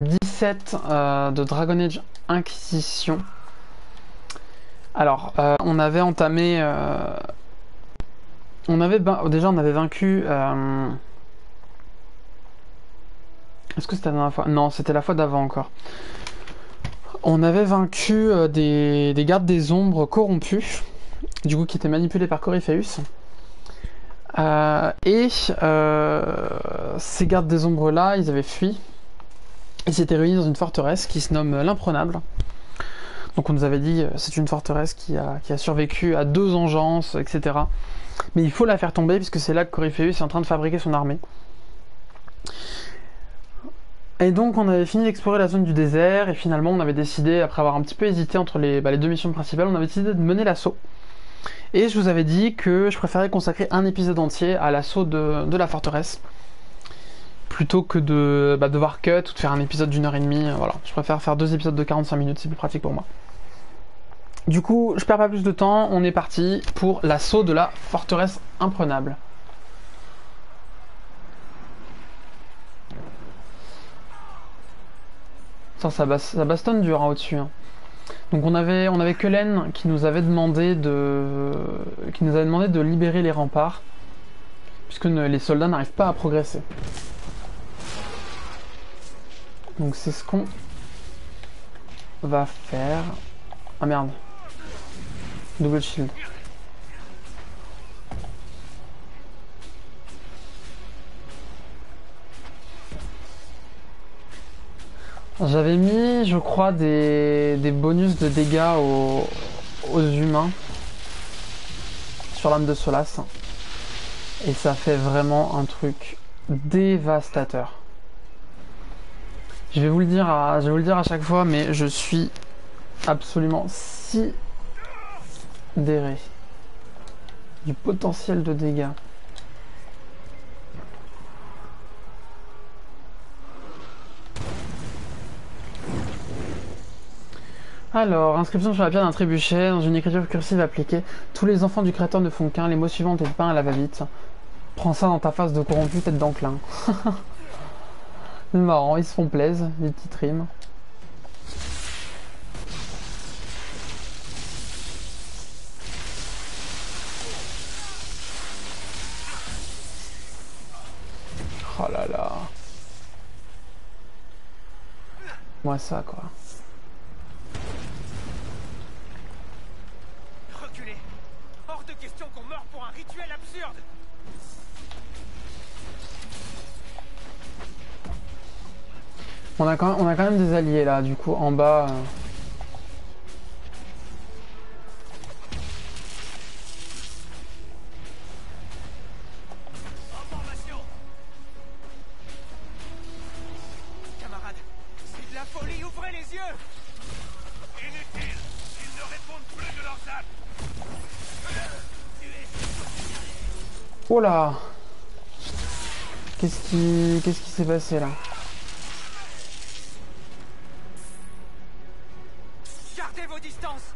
17 de Dragon Age Inquisition. Alors, on avait entamé... déjà, on avait vaincu... Est-ce que c'était la dernière fois? Non, c'était la fois d'avant encore. On avait vaincu des gardes des ombres corrompus, du coup qui étaient manipulés par Corypheus. Ces gardes des ombres là, ils avaient fui. Ils s'étaient réunis dans une forteresse qui se nomme l'Imprenable. Donc on nous avait dit c'est une forteresse qui a survécu à 2 engeances, etc. Mais il faut la faire tomber puisque c'est là que Corypheus est en train de fabriquer son armée. Et donc on avait fini d'explorer la zone du désert et finalement on avait décidé, après avoir un petit peu hésité entre les 2 missions principales, on avait décidé de mener l'assaut. Et je vous avais dit que je préférais consacrer un épisode entier à l'assaut de la forteresse plutôt que de devoir cut ou de faire un épisode d'1h30. Voilà, je préfère faire 2 épisodes de 45 minutes, c'est plus pratique pour moi. Du coup, je perds pas plus de temps, on est parti pour l'assaut de la forteresse imprenable. Ça bastonne dur hein, au-dessus. Hein. Donc on avait Cullen qui nous avait demandé de libérer les remparts puisque les soldats n'arrivent pas à progresser. Donc c'est ce qu'on va faire. Ah merde. Double shield. J'avais mis, je crois, des bonus de dégâts aux humains sur l'âme de Solas. Et ça fait vraiment un truc dévastateur. Je vais vous le dire à chaque fois, mais je suis absolument sidéré du potentiel de dégâts. Alors, inscription sur la pierre d'un trébuchet, dans une écriture cursive appliquée. Tous les enfants du créateur ne font qu'un, les mots suivants ont été peints à la va-vite. Prends ça dans ta face de corrompu, tête d'enclin. C'est marrant, ils se font plaisir, les petites rimes. Oh là là. Moi ça quoi. Reculez. Hors de question qu'on meure pour un rituel absurde. On a quand même des alliés là, du coup, en bas. Camarades, c'est de la folie, ouvrez les yeux. Inutile, ils ne répondent plus de leurs âmes. Oh là. Qu'est-ce qui s'est passé là? Gardez vos distances.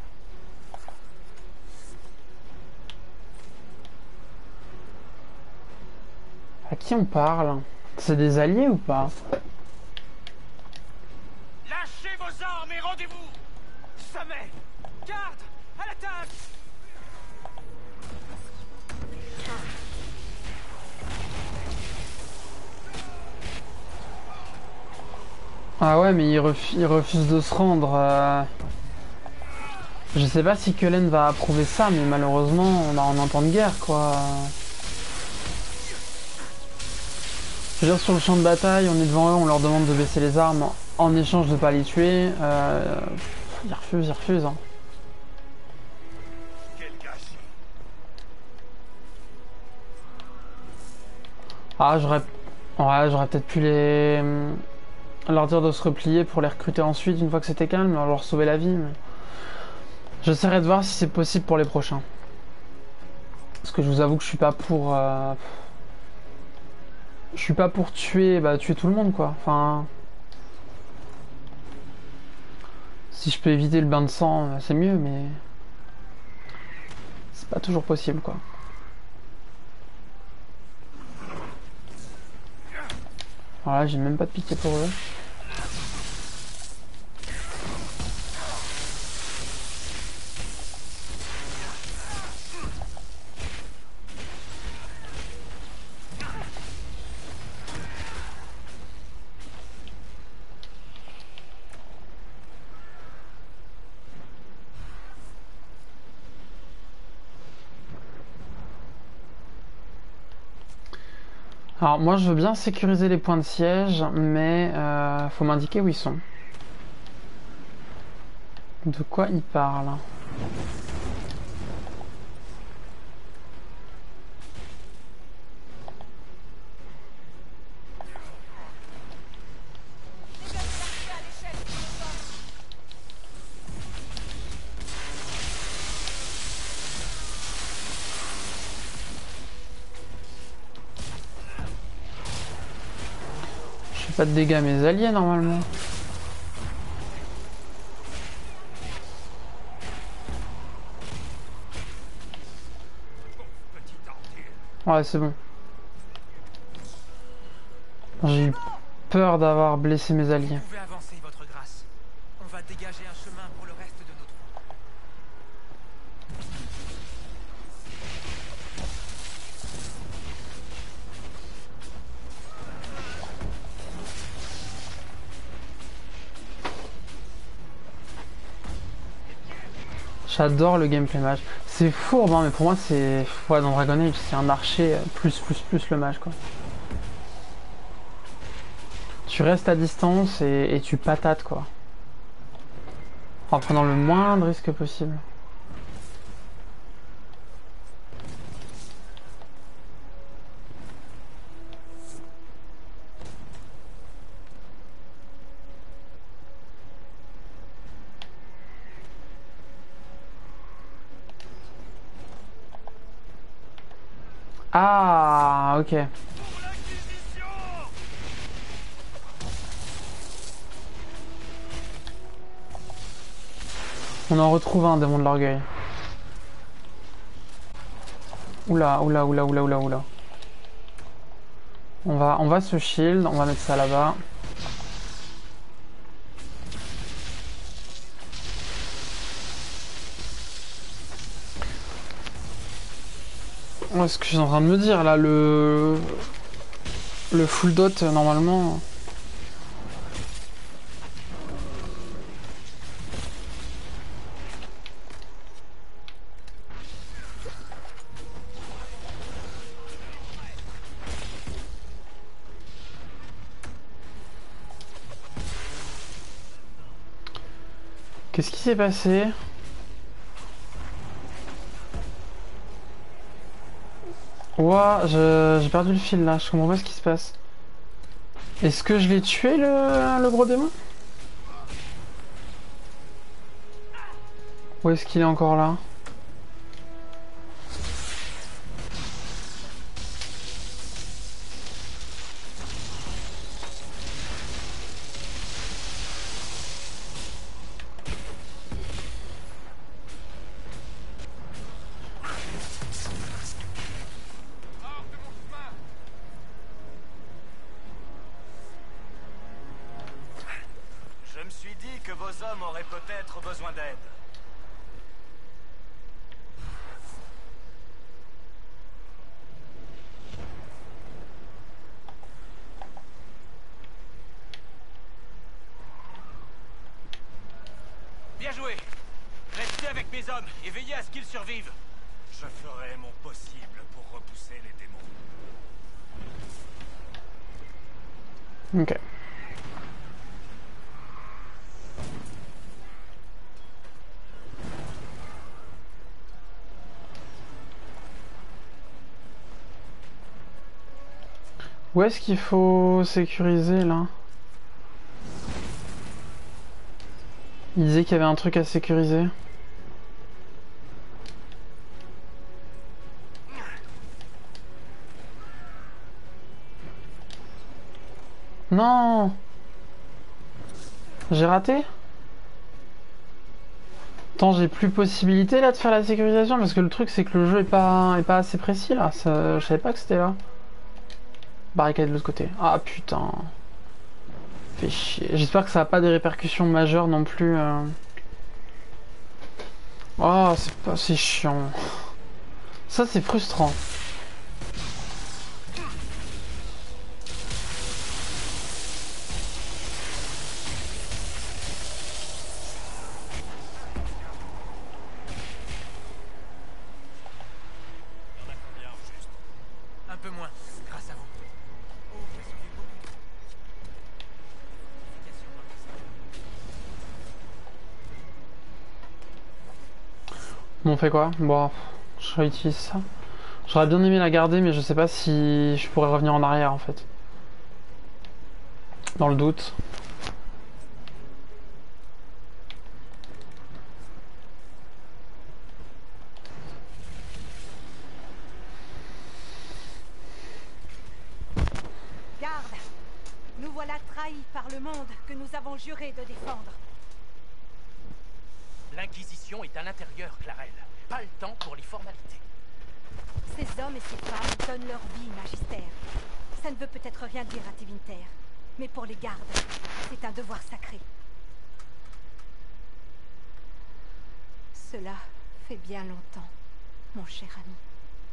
À qui on parle? C'est des alliés ou pas? Lâchez vos armes et rendez-vous. Sommet. Garde. À l'attaque. Ah ouais, mais il refuse de se rendre. Je sais pas si Cullen va approuver ça, mais malheureusement, on est en temps de guerre, quoi. Je veux dire, sur le champ de bataille, on est devant eux, on leur demande de baisser les armes en échange de pas les tuer. Ils refusent. Hein. Quel gâchis. Ah, j'aurais peut-être pu leur dire de se replier pour les recruter ensuite, une fois que c'était calme, leur sauver la vie. Mais... j'essaierai de voir si c'est possible pour les prochains. Parce que je vous avoue que je suis pas pour... je suis pas pour tuer tout le monde, quoi. Enfin... si je peux éviter le bain de sang, c'est mieux, mais... c'est pas toujours possible, quoi. Alors là, j'ai même pas de pitié pour eux. Alors moi je veux bien sécuriser les points de siège, mais faut m'indiquer où ils sont. De quoi il parle? Je fais pas de dégâts à mes alliés normalement. Ouais, c'est bon. J'ai eu peur d'avoir blessé mes alliés. Vous pouvez avancer, votre grâce. On va dégager un chemin pour le reste de notre route. J'adore le gameplay mage. C'est fourbe, hein, mais pour moi c'est... Ouais, dans Dragon Age, c'est un archer plus le mage, quoi. Tu restes à distance et tu patates, quoi. En prenant le moindre risque possible. Ah, ok. Pour l'Inquisition! On en retrouve un, démon de l'orgueil. Oula, oula, oula, oula, oula, oula. On va se shield, on va mettre ça là-bas. Ouais, ce que je suis en train de me dire là, le full dot normalement. Qu'est-ce qui s'est passé? Ouah, j'ai perdu le fil là, je comprends pas ce qui se passe. Est-ce que je l'ai tué le gros démon? Ou est-ce qu'il est encore là? Hors de mon chemin! Je me suis dit que vos hommes auraient peut-être besoin d'aide. Bien joué! Restez avec mes hommes et veillez à ce qu'ils survivent. Je ferai mon possible pour repousser les démons. Ok. Où est-ce qu'il faut sécuriser là? Il disait qu'il y avait un truc à sécuriser. Non! J'ai raté? Attends, j'ai plus possibilité là de faire la sécurisation parce que le truc c'est que le jeu est pas assez précis là. Je savais pas que c'était là. Barricade de l'autre côté. Ah putain. Fait chier. J'espère que ça a pas des répercussions majeures non plus. Oh, c'est chiant. Ça c'est frustrant. Un peu moins, grâce à vous. Bon, on fait quoi? Bon, je réutilise ça. J'aurais bien aimé la garder, mais je sais pas si je pourrais revenir en arrière en fait. Dans le doute. Garde! Nous voilà trahis par le monde que nous avons juré de défendre. L'Inquisition est à l'intérieur, Clarel. Pas le temps pour les formalités. Ces hommes et ces femmes donnent leur vie, Magister. Ça ne veut peut-être rien dire à Tevinter, mais pour les gardes, c'est un devoir sacré. Cela fait bien longtemps, mon cher ami.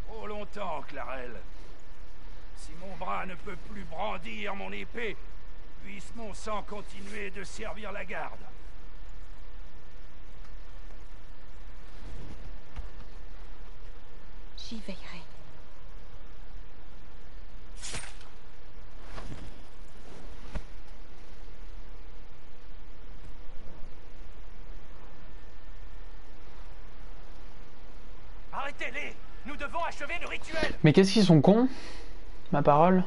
Trop longtemps, Clarel. Si mon bras ne peut plus brandir mon épée, puisse mon sang continuer de servir la garde. J'y veillerai. Arrêtez-les! Nous devons achever le rituel! Mais qu'est-ce qu'ils sont cons? Ma parole.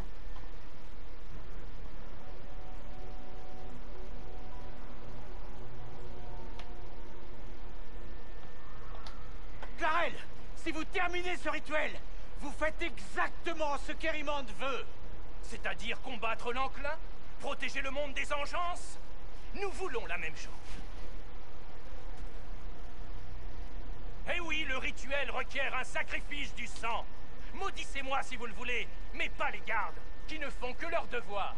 Clarel! Si vous terminez ce rituel, vous faites exactement ce qu'Erimond veut! C'est-à-dire combattre l'enclin? Protéger le monde des engeances? Nous voulons la même chose. Eh oui, le rituel requiert un sacrifice du sang. Maudissez-moi si vous le voulez, mais pas les gardes, qui ne font que leur devoir.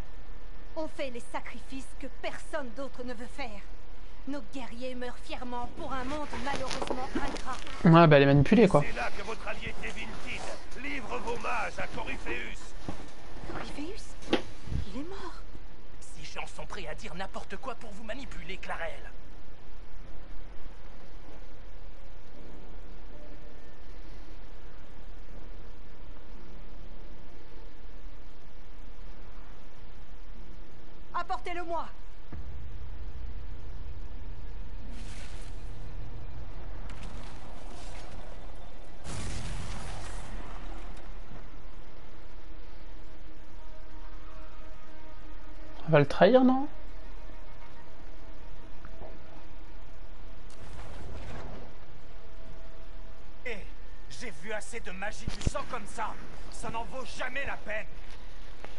On fait les sacrifices que personne d'autre ne veut faire. Nos guerriers meurent fièrement pour un monde malheureusement ingrat. Ouais, bah elle est manipulée quoi. C'est là que votre allié Tevinter livre vos mages à Corypheus. Corypheus? Il est mort. Ces gens sont prêts à dire n'importe quoi pour vous manipuler, Clarel. Apportez-le-moi. On va le trahir, non? Eh, j'ai vu assez de magie du sang comme ça. Ça n'en vaut jamais la peine.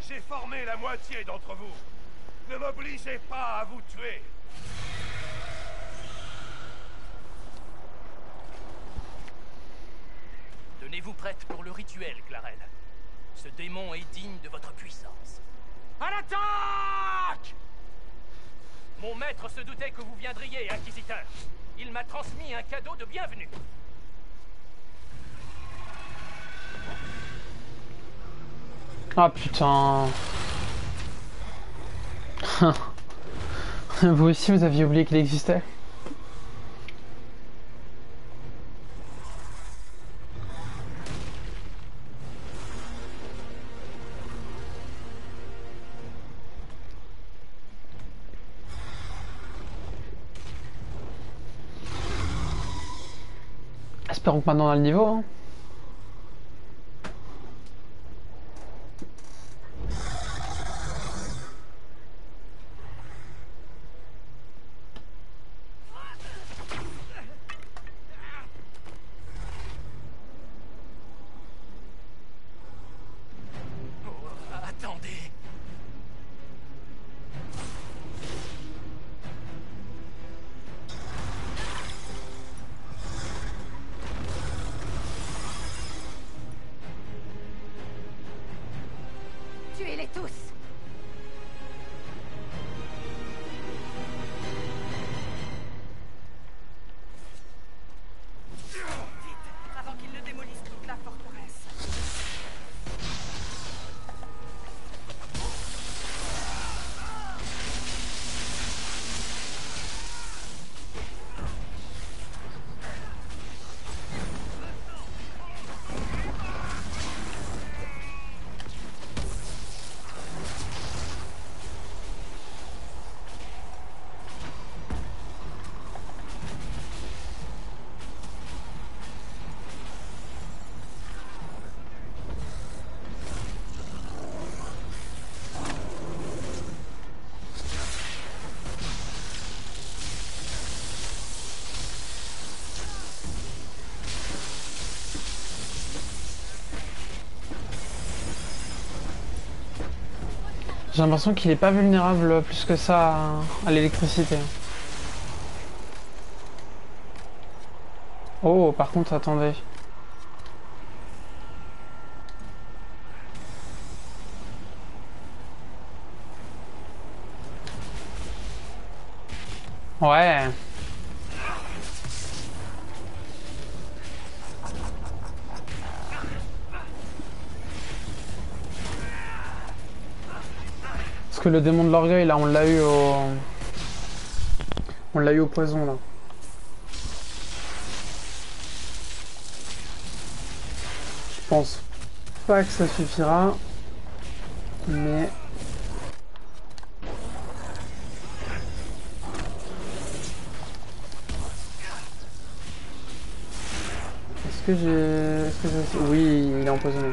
J'ai formé la moitié d'entre vous. Ne m'obligez pas à vous tuer. Tenez-vous prête pour le rituel, Clarel. Ce démon est digne de votre puissance. À l'attaque! Mon maître se doutait que vous viendriez, Inquisiteur. Il m'a transmis un cadeau de bienvenue. Ah putain. Vous aussi, vous aviez oublié qu'il existait? Espérons que maintenant on a le niveau, hein. Attendez. J'ai l'impression qu'il est pas vulnérable plus que ça à l'électricité. Oh, par contre, attendez. Ouais. Parce que le démon de l'orgueil, là, on l'a eu au... On l'a eu au poison, là. Je pense pas que ça suffira. Mais... Est-ce que j'ai... Oui, il est empoisonné.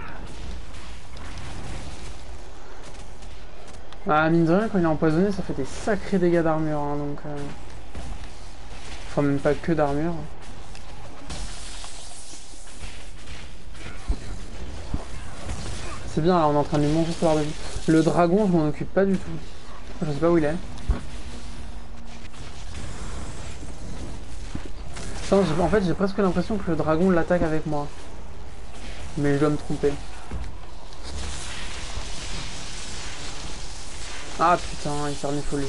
Ah, mine de rien, quand il est empoisonné, ça fait des sacrés dégâts d'armure, hein, donc... Enfin, même pas que d'armure. C'est bien, là, on est en train de lui manger sa barre de vie. Le dragon, je m'en occupe pas du tout. Je sais pas où il est. Attends, en fait, j'ai presque l'impression que le dragon l'attaque avec moi. Mais je dois me tromper. Ah putain, il s'est remis folie.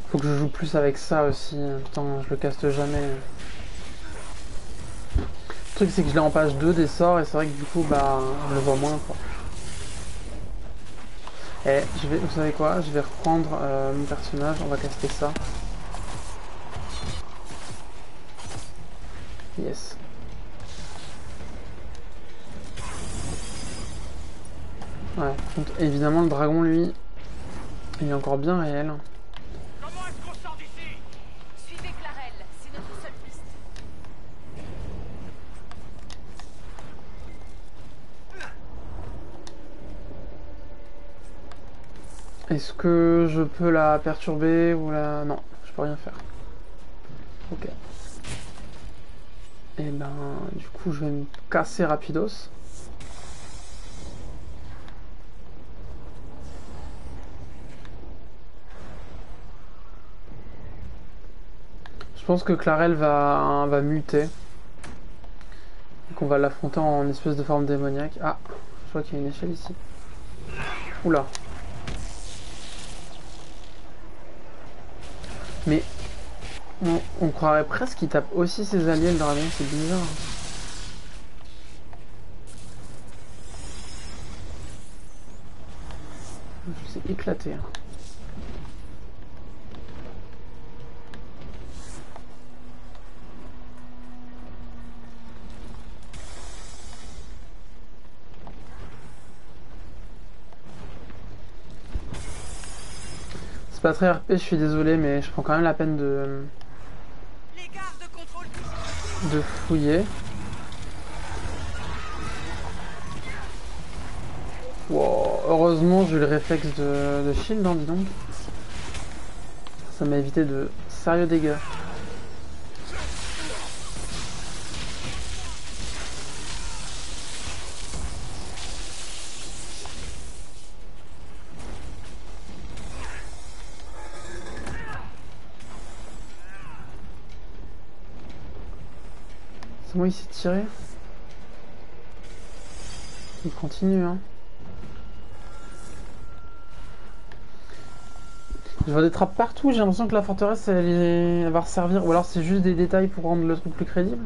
Faut que je joue plus avec ça aussi. Putain, je le caste jamais. Le truc, c'est que je l'ai en page 2 des sorts et c'est vrai que du coup, bah, je le vois moins, quoi. Et je vais, vous savez quoi? Je vais reprendre mon personnage, on va caster ça. Yes. Ouais, donc évidemment le dragon lui, il est encore bien réel. Comment est-ce qu'on sort d'ici? Suivez Clarel, c'est notre seule piste. Est-ce que je peux la perturber ou la... Non, je peux rien faire. Ok. Et ben, du coup, je vais me casser rapidos. Je pense que Clarel va muter. Donc on va l'affronter en espèce de forme démoniaque. Ah, je crois qu'il y a une échelle ici. Oula. Mais on croirait presque qu'il tape aussi ses alliés le dragon, c'est bizarre. Je suis éclaté. C'est pas très RP, je suis désolé, mais je prends quand même la peine de fouiller. Wow, heureusement j'ai eu le réflexe de shield, hein, dis donc. Ça m'a évité de sérieux dégâts. C'est moi, il s'est tiré. Il continue, hein. Je vois des trappes partout, j'ai l'impression que la forteresse elle va servir, ou alors c'est juste des détails pour rendre le truc plus crédible.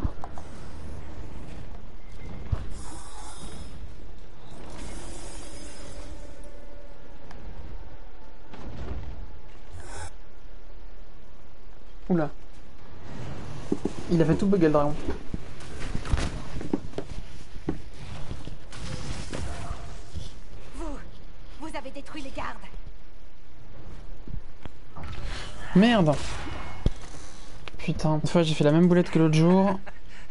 Oula. Il a fait tout bugger le dragon. Vous avez détruit les gardes. Merde. Putain, une fois j'ai fait la même boulette que l'autre jour.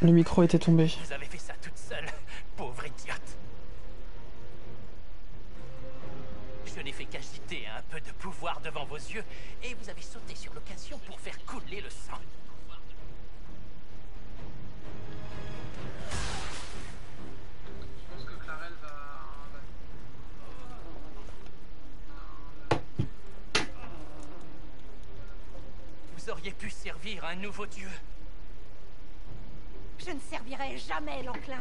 Le micro était tombé. Vous avez fait ça toute seule, pauvre idiote. Je n'ai fait qu'agiter un peu de pouvoir devant vos yeux et vous avez sauté sur l'occasion pour faire couler le sang. auriez pu servir un nouveau dieu. Je ne servirai jamais l'enclin.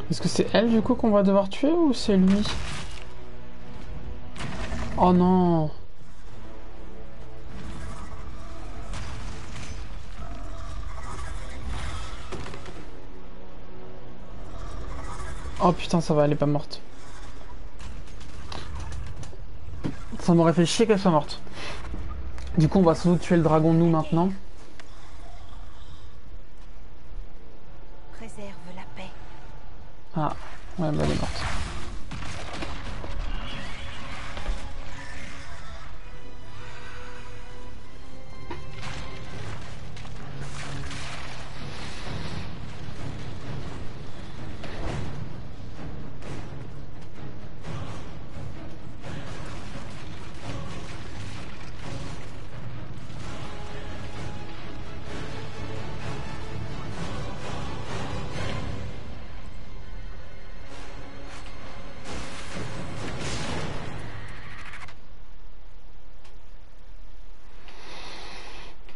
Est-ce que c'est elle du coup qu'on va devoir tuer ou c'est lui? Oh non. Oh putain, ça va, elle est pas morte. Ça m'aurait fait chier qu'elle soit morte. Du coup, on va sans doute tuer le dragon nous maintenant. Préserve la paix. Ah, ouais, bah elle est morte.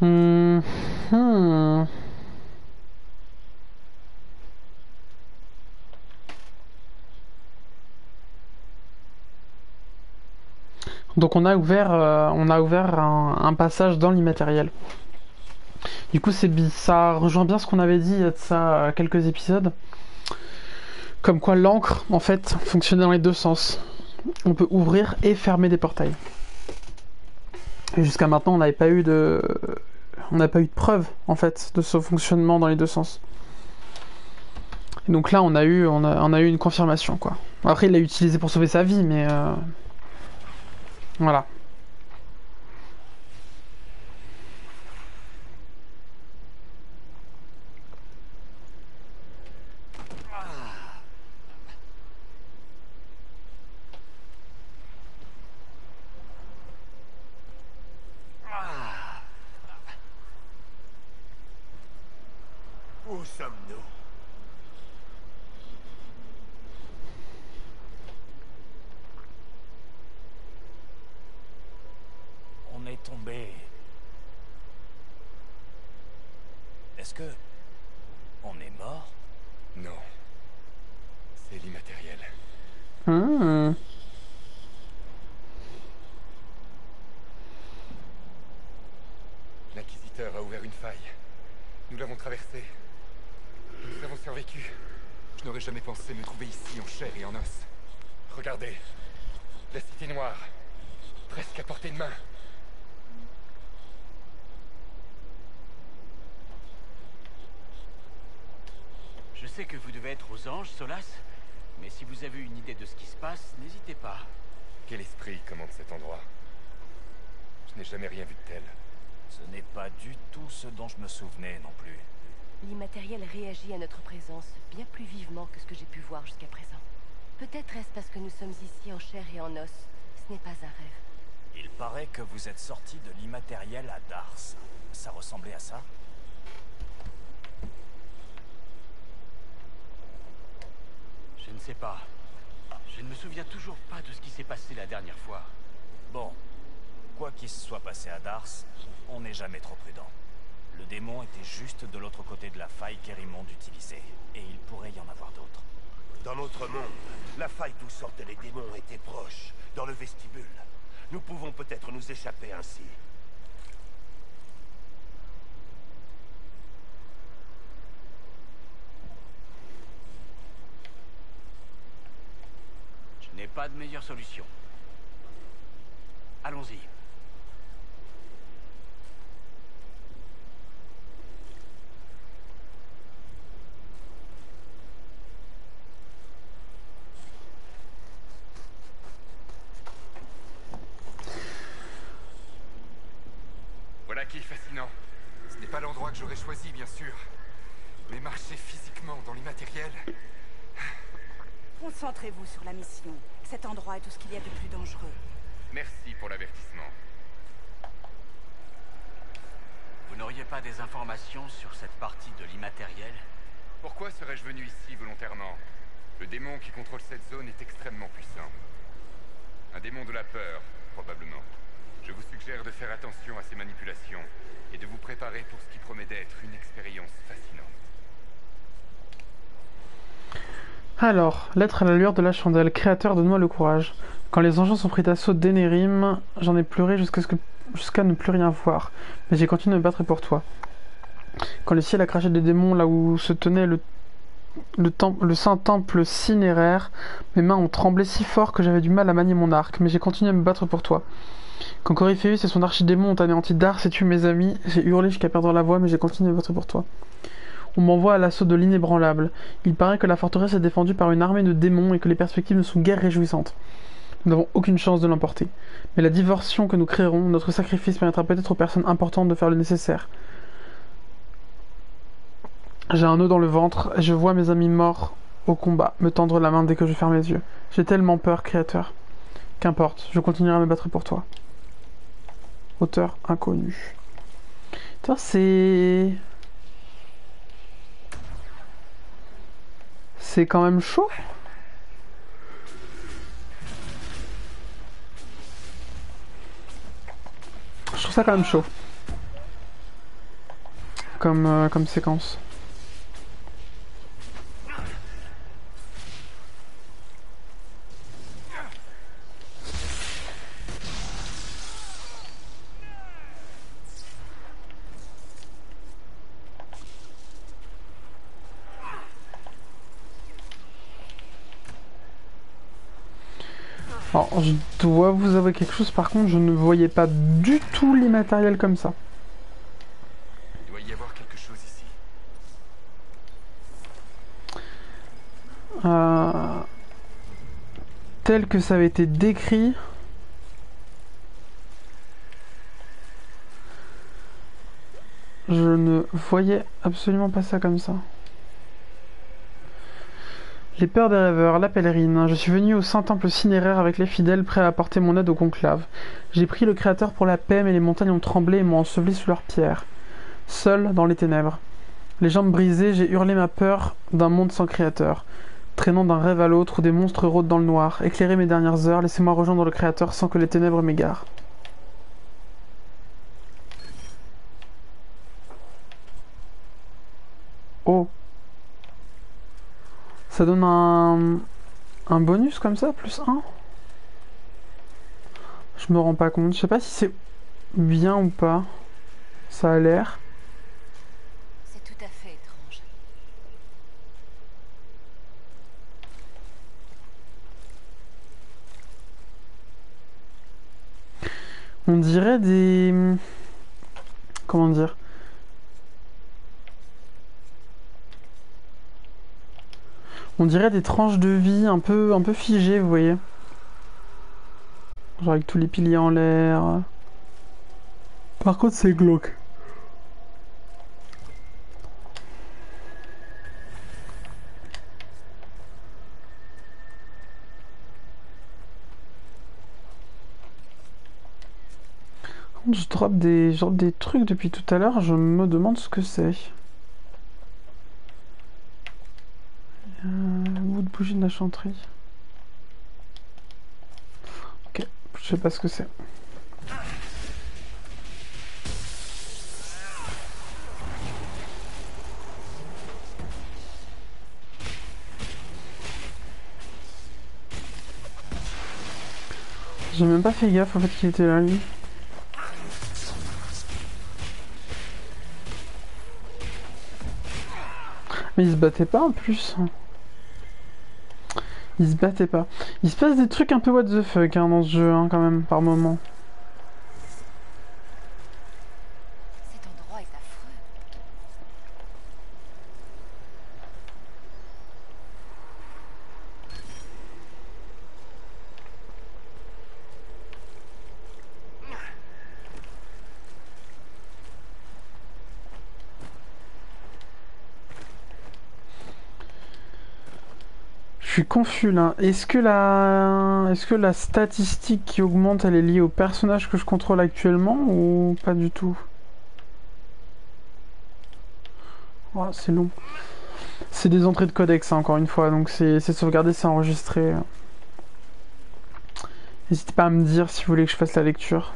Hmm. Donc on a ouvert un passage dans l'immatériel. Du coup, ça rejoint bien ce qu'on avait dit il y a de ça quelques épisodes. Comme quoi l'encre, en fait, fonctionnait dans les deux sens. On peut ouvrir et fermer des portails. Et jusqu'à maintenant, on n'a pas eu de preuve, en fait, de ce fonctionnement dans les deux sens. Et donc là, on a eu une confirmation, quoi. Après, il l'a utilisé pour sauver sa vie, mais voilà. Où sommes-nous? On est tombé. Est-ce que... on est mort? Non. C'est l'immatériel. Hmm. L'inquisiteur a ouvert une faille. Nous l'avons traversée. Nous avons survécu. Je n'aurais jamais pensé me trouver ici en chair et en os. Regardez. La cité noire. Presque à portée de main. Je sais que vous devez être aux anges, Solas, mais si vous avez une idée de ce qui se passe, n'hésitez pas. Quel esprit commande cet endroit? Je n'ai jamais rien vu de tel. Ce n'est pas du tout ce dont je me souvenais non plus. L'immatériel réagit à notre présence bien plus vivement que ce que j'ai pu voir jusqu'à présent. Peut-être est-ce parce que nous sommes ici en chair et en os. Ce n'est pas un rêve. Il paraît que vous êtes sorti de l'immatériel à Dars. Ça ressemblait à ça? Je ne sais pas. Je ne me souviens toujours pas de ce qui s'est passé la dernière fois. Bon, quoi qu'il se soit passé à Dars, on n'est jamais trop prudent. Le démon était juste de l'autre côté de la faille qu'Erimond utilisait, et il pourrait y en avoir d'autres. Dans notre monde, la faille d'où sortaient les démons était proche, dans le vestibule. Nous pouvons peut-être nous échapper ainsi. Je n'ai pas de meilleure solution. Allons-y. Voilà qui est fascinant. Ce n'est pas l'endroit que j'aurais choisi, bien sûr. Mais marcher physiquement dans l'immatériel... Concentrez-vous sur la mission. Cet endroit est tout ce qu'il y a de plus dangereux. Merci pour l'avertissement. Vous n'auriez pas des informations sur cette partie de l'immatériel? Pourquoi serais-je venu ici volontairement? Le démon qui contrôle cette zone est extrêmement puissant. Un démon de la peur, probablement. Je vous suggère de faire attention à ces manipulations et de vous préparer pour ce qui promet d'être une expérience fascinante. Alors, lettre à la lueur de la chandelle. Créateur, donne-moi le courage. Quand les engins sont pris d'assaut d'Enerim, j'en ai pleuré jusqu'à ne plus rien voir. Mais j'ai continué de me battre pour toi. Quand le ciel a craché des démons là où se tenait le saint temple cinéraire, mes mains ont tremblé si fort que j'avais du mal à manier mon arc, mais j'ai continué à me battre pour toi. Quand Corypheus et son archidémon ont anéanti Dars et tué mes amis, j'ai hurlé jusqu'à perdre la voix, mais j'ai continué à me battre pour toi. On m'envoie à l'assaut de l'inébranlable. Il paraît que la forteresse est défendue par une armée de démons et que les perspectives ne sont guère réjouissantes. Nous n'avons aucune chance de l'emporter. Mais la diversion que nous créerons, notre sacrifice permettra peut-être aux personnes importantes de faire le nécessaire. J'ai un nœud dans le ventre, et je vois mes amis morts au combat me tendre la main dès que je ferme les yeux. J'ai tellement peur, Créateur. Qu'importe, je continuerai à me battre pour toi. Auteur inconnu. Putain, c'est quand même chaud. Je trouve ça quand même chaud. Comme séquence. Alors, je dois vous avouer quelque chose, par contre, je ne voyais pas du tout les matériels comme ça. Il doit y avoir quelque chose ici. Tel que ça avait été décrit, je ne voyais absolument pas ça comme ça. Les peurs des rêveurs, la pèlerine. Je suis venu au Saint-Temple cinéraire avec les fidèles prêts à apporter mon aide au conclave. J'ai prié le Créateur pour la paix, mais les montagnes ont tremblé et m'ont enseveli sous leurs pierres. Seul dans les ténèbres. Les jambes brisées, j'ai hurlé ma peur d'un monde sans Créateur. Traînant d'un rêve à l'autre où des monstres rôdent dans le noir. Éclairez mes dernières heures, laissez-moi rejoindre le Créateur sans que les ténèbres m'égarent. Oh. Ça donne un bonus comme ça, plus 1. Je me rends pas compte. Je sais pas si c'est bien ou pas. Ça a l'air. C'est tout à fait étrange. On dirait des... Comment dire? On dirait des tranches de vie un peu figées, vous voyez. Genre avec tous les piliers en l'air. Par contre, c'est glauque. Je drop des trucs depuis tout à l'heure, je me demande ce que c'est. Bout de bougie de la chanterie. Ok, je sais pas ce que c'est. J'ai même pas fait gaffe en fait qu'il était là lui. Mais il se battait pas en plus. Il se battait pas. Il se passe des trucs un peu what the fuck hein, dans ce jeu hein, quand même par moment. Cet endroit est affreux. Je suis confus là. Est-ce que la statistique qui augmente elle est liée au personnage que je contrôle actuellement ou pas du tout? Oh, c'est long. C'est des entrées de codex hein, encore une fois, donc c'est sauvegardé, c'est enregistré. N'hésitez pas à me dire si vous voulez que je fasse la lecture.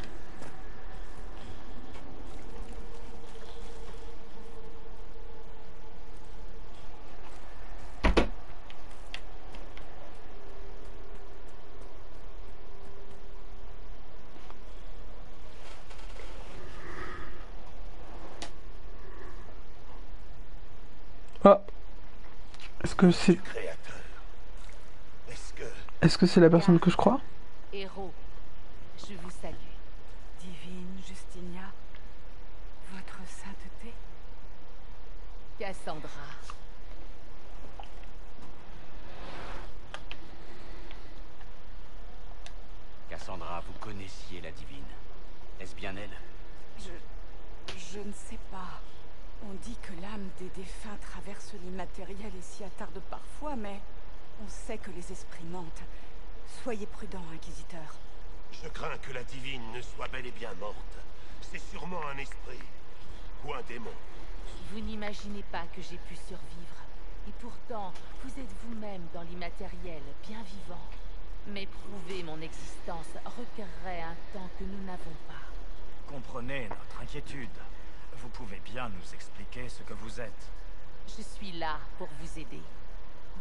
Ah, est-ce que c'est Créateur. est-ce que c'est la personne que je crois? Héros, je vous salue. Divine Justinia, votre sainteté. Cassandra. Cassandra, vous connaissiez la divine. Est-ce bien elle? Je ne sais pas. On dit que l'âme des défunts traverse l'immatériel et s'y attarde parfois, mais on sait que les esprits mentent. Soyez prudent, Inquisiteur. Je crains que la divine ne soit bel et bien morte. C'est sûrement un esprit. Ou un démon. Vous n'imaginez pas que j'ai pu survivre. Et pourtant, vous êtes vous-même dans l'immatériel, bien vivant. Mais prouver mon existence requerrait un temps que nous n'avons pas. Comprenez notre inquiétude. Vous pouvez bien nous expliquer ce que vous êtes. Je suis là pour vous aider.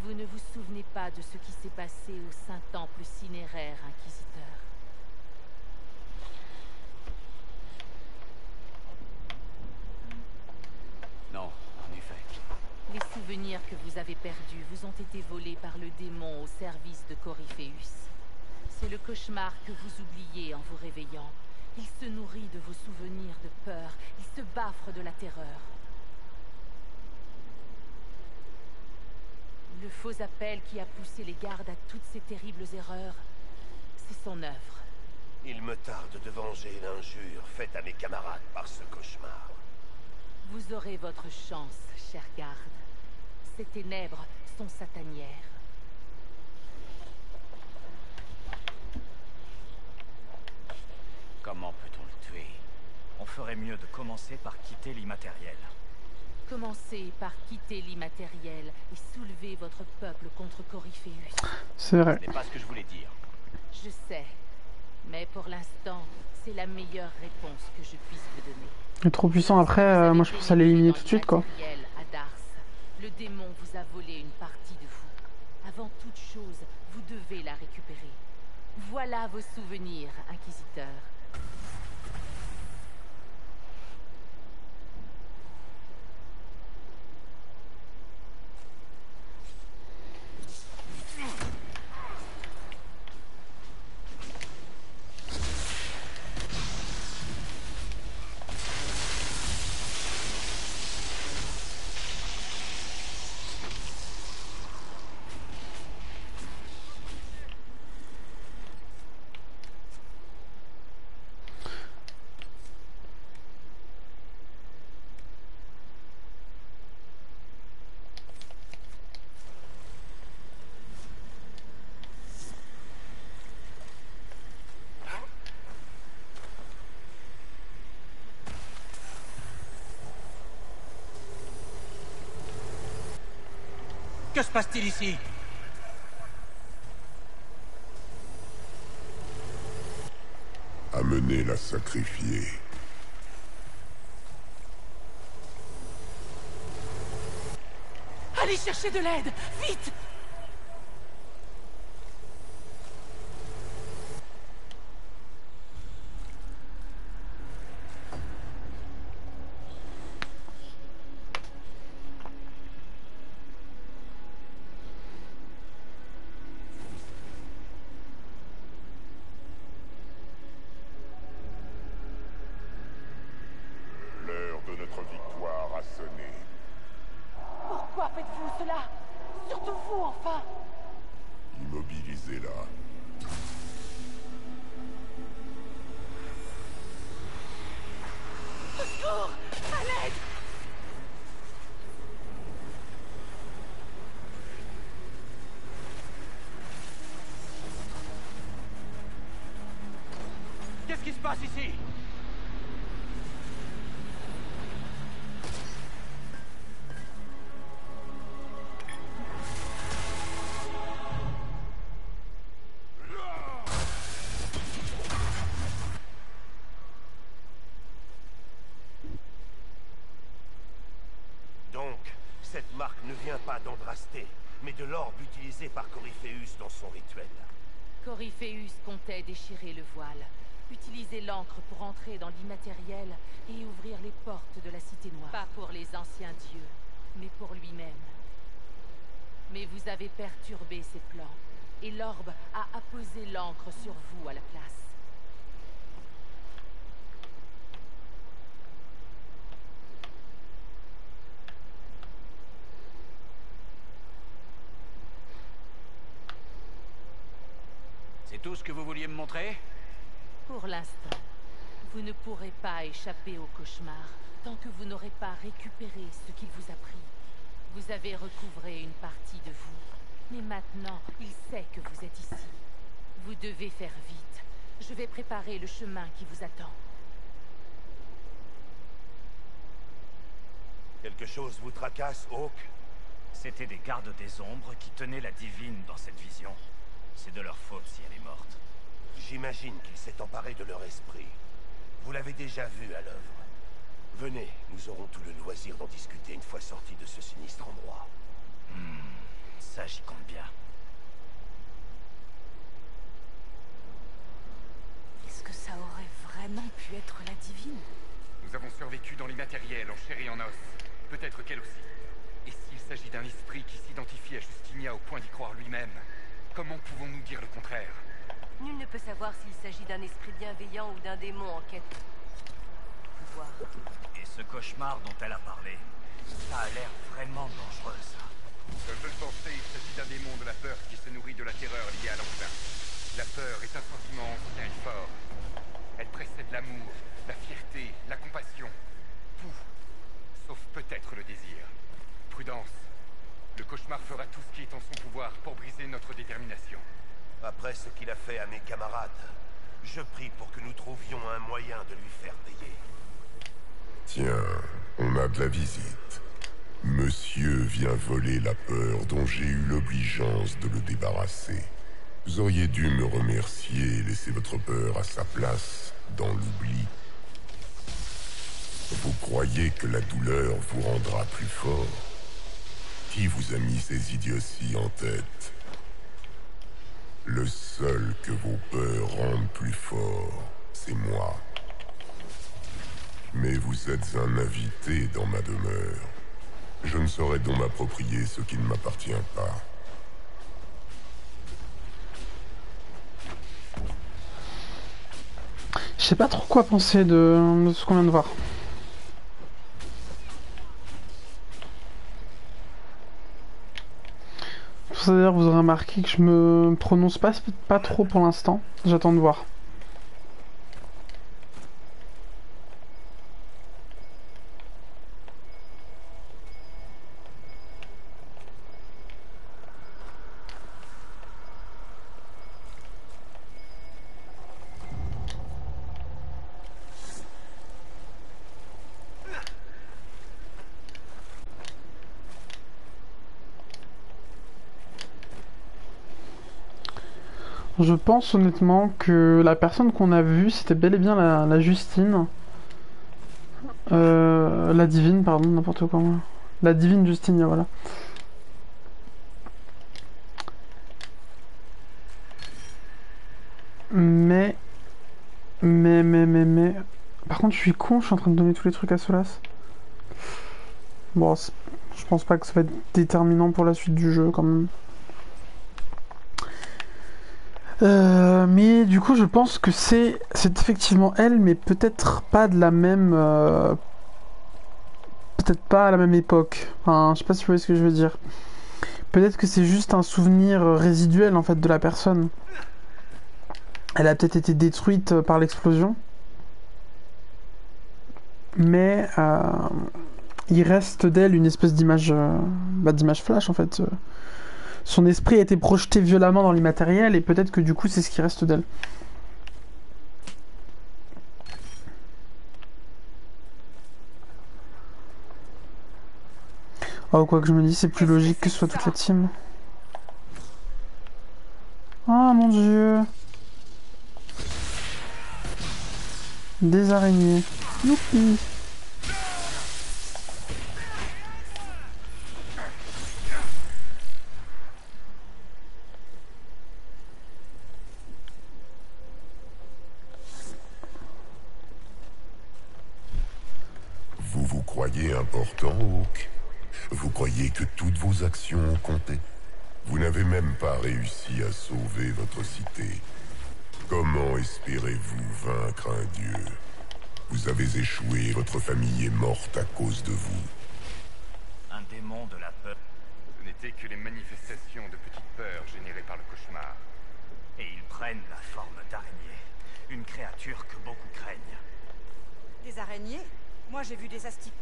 Vous ne vous souvenez pas de ce qui s'est passé au Saint-Temple cinéraire, Inquisiteur. Non, en effet. Les souvenirs que vous avez perdus vous ont été volés par le démon au service de Coryphéus. C'est le cauchemar que vous oubliez en vous réveillant. Il se nourrit de vos souvenirs de peur. Il se baffre de la terreur. Le faux appel qui a poussé les gardes à toutes ces terribles erreurs, c'est son œuvre. Il me tarde de venger l'injure faite à mes camarades par ce cauchemar. Vous aurez votre chance, chère garde. Ces ténèbres sont satanières. Comment peut-on le tuer? On ferait mieux de commencer par quitter l'immatériel. Commencez par quitter l'immatériel et soulever votre peuple contre Coryphéus. C'est vrai. Ce n'est pas ce que je voulais dire. Je sais, mais pour l'instant, c'est la meilleure réponse que je puisse vous donner. Il est trop puissant après, moi je pense à l'éliminer tout de suite quoi. À Dars, le démon vous a volé une partie de vous. Avant toute chose, vous devez la récupérer. Voilà vos souvenirs, Inquisiteur. Que se passe-t-il ici? Amenez la sacrifier. Allez chercher de l'aide, vite! L'heure de notre victoire a sonné. Pourquoi faites-vous cela? Surtout vous, enfin! Immobilisez-la. Au secours! À l'aide! Qu'est-ce qui se passe ici? cauchemar ne vient pas d'Andrasté, mais de l'orbe utilisé par Coryphéus dans son rituel. Coryphéus comptait déchirer le voile, utiliser l'encre pour entrer dans l'immatériel et ouvrir les portes de la Cité Noire. Pas pour les anciens dieux, mais pour lui-même. Mais vous avez perturbé ses plans, et l'orbe a apposé l'encre sur vous à la place. C'est tout ce que vous vouliez me montrer? Pour l'instant, vous ne pourrez pas échapper au cauchemar tant que vous n'aurez pas récupéré ce qu'il vous a pris. Vous avez recouvré une partie de vous, mais maintenant, il sait que vous êtes ici. Vous devez faire vite. Je vais préparer le chemin qui vous attend. Quelque chose vous tracasse, Hawk? C'était des gardes des ombres qui tenaient la divine dans cette vision. C'est de leur faute si elle est morte. J'imagine qu'il s'est emparé de leur esprit. Vous l'avez déjà vu à l'œuvre. Venez, nous aurons tout le loisir d'en discuter une fois sortis de ce sinistre endroit. Ça, j'y compte bien. Est-ce que ça aurait vraiment pu être la divine? Nous avons survécu dans l'immatériel, en chair et en os. Peut-être qu'elle aussi. Et s'il s'agit d'un esprit qui s'identifie à Justinia au point d'y croire lui-même, comment pouvons-nous dire le contraire? Nul ne peut savoir s'il s'agit d'un esprit bienveillant ou d'un démon en quête de pouvoir. Et ce cauchemar dont elle a parlé, ça a l'air vraiment dangereux, ça. Comme je le pensais, il s'agit d'un démon de la peur qui se nourrit de la terreur liée à l'enclin. La peur est un sentiment ancien et fort. Elle précède l'amour, la fierté, la compassion. Tout. Sauf peut-être le désir. Prudence. Le cauchemar fera tout ce qui est en son pouvoir pour briser notre détermination. Après ce qu'il a fait à mes camarades, je prie pour que nous trouvions un moyen de lui faire payer. Tiens, on a de la visite. Monsieur vient voler la peur dont j'ai eu l'obligeance de le débarrasser. Vous auriez dû me remercier et laisser votre peur à sa place, dans l'oubli. Vous croyez que la douleur vous rendra plus fort? Qui vous a mis ces idioties en tête? Le seul que vos peurs rendent plus fort, c'est moi. Mais vous êtes un invité dans ma demeure. Je ne saurais donc m'approprier ce qui ne m'appartient pas. Je sais pas trop quoi penser de ce qu'on vient de voir. C'est-à-dire, vous aurez remarqué que je me prononce pas trop pour l'instant. J'attends de voir. Je pense honnêtement que la personne qu'on a vue, c'était bel et bien la Justine. La divine, pardon, n'importe quoi. Moi. La divine Justinia, voilà. Mais... Par contre, je suis con, je suis en train de donner tous les trucs à Solas. Bon, je pense pas que ça va être déterminant pour la suite du jeu, quand même. Mais du coup je pense que c'est effectivement elle, mais peut-être pas de la même peut-être pas à la même époque. Enfin, je sais pas si vous voyez ce que je veux dire. Peut-être que c'est juste un souvenir résiduel en fait de la personne. Elle a peut-être été détruite par l'explosion, mais il reste d'elle une espèce d'image d'image flash en fait. Son esprit a été projeté violemment dans l'immatériel et peut-être que du coup c'est ce qui reste d'elle. Oh, quoi que je me dis, c'est plus logique que ce soit toute la team. Oh mon dieu. Des araignées. Youpi. croyez important, Hawk? Vous croyez que toutes vos actions ont compté? Vous n'avez même pas réussi à sauver votre cité. Comment espérez-vous vaincre un dieu? Vous avez échoué, votre famille est morte à cause de vous. Un démon de la peur. Ce n'étaient que les manifestations de petites peurs générées par le cauchemar. Et ils prennent la forme d'araignée. Une créature que beaucoup craignent. Des araignées? Moi j'ai vu des astiques.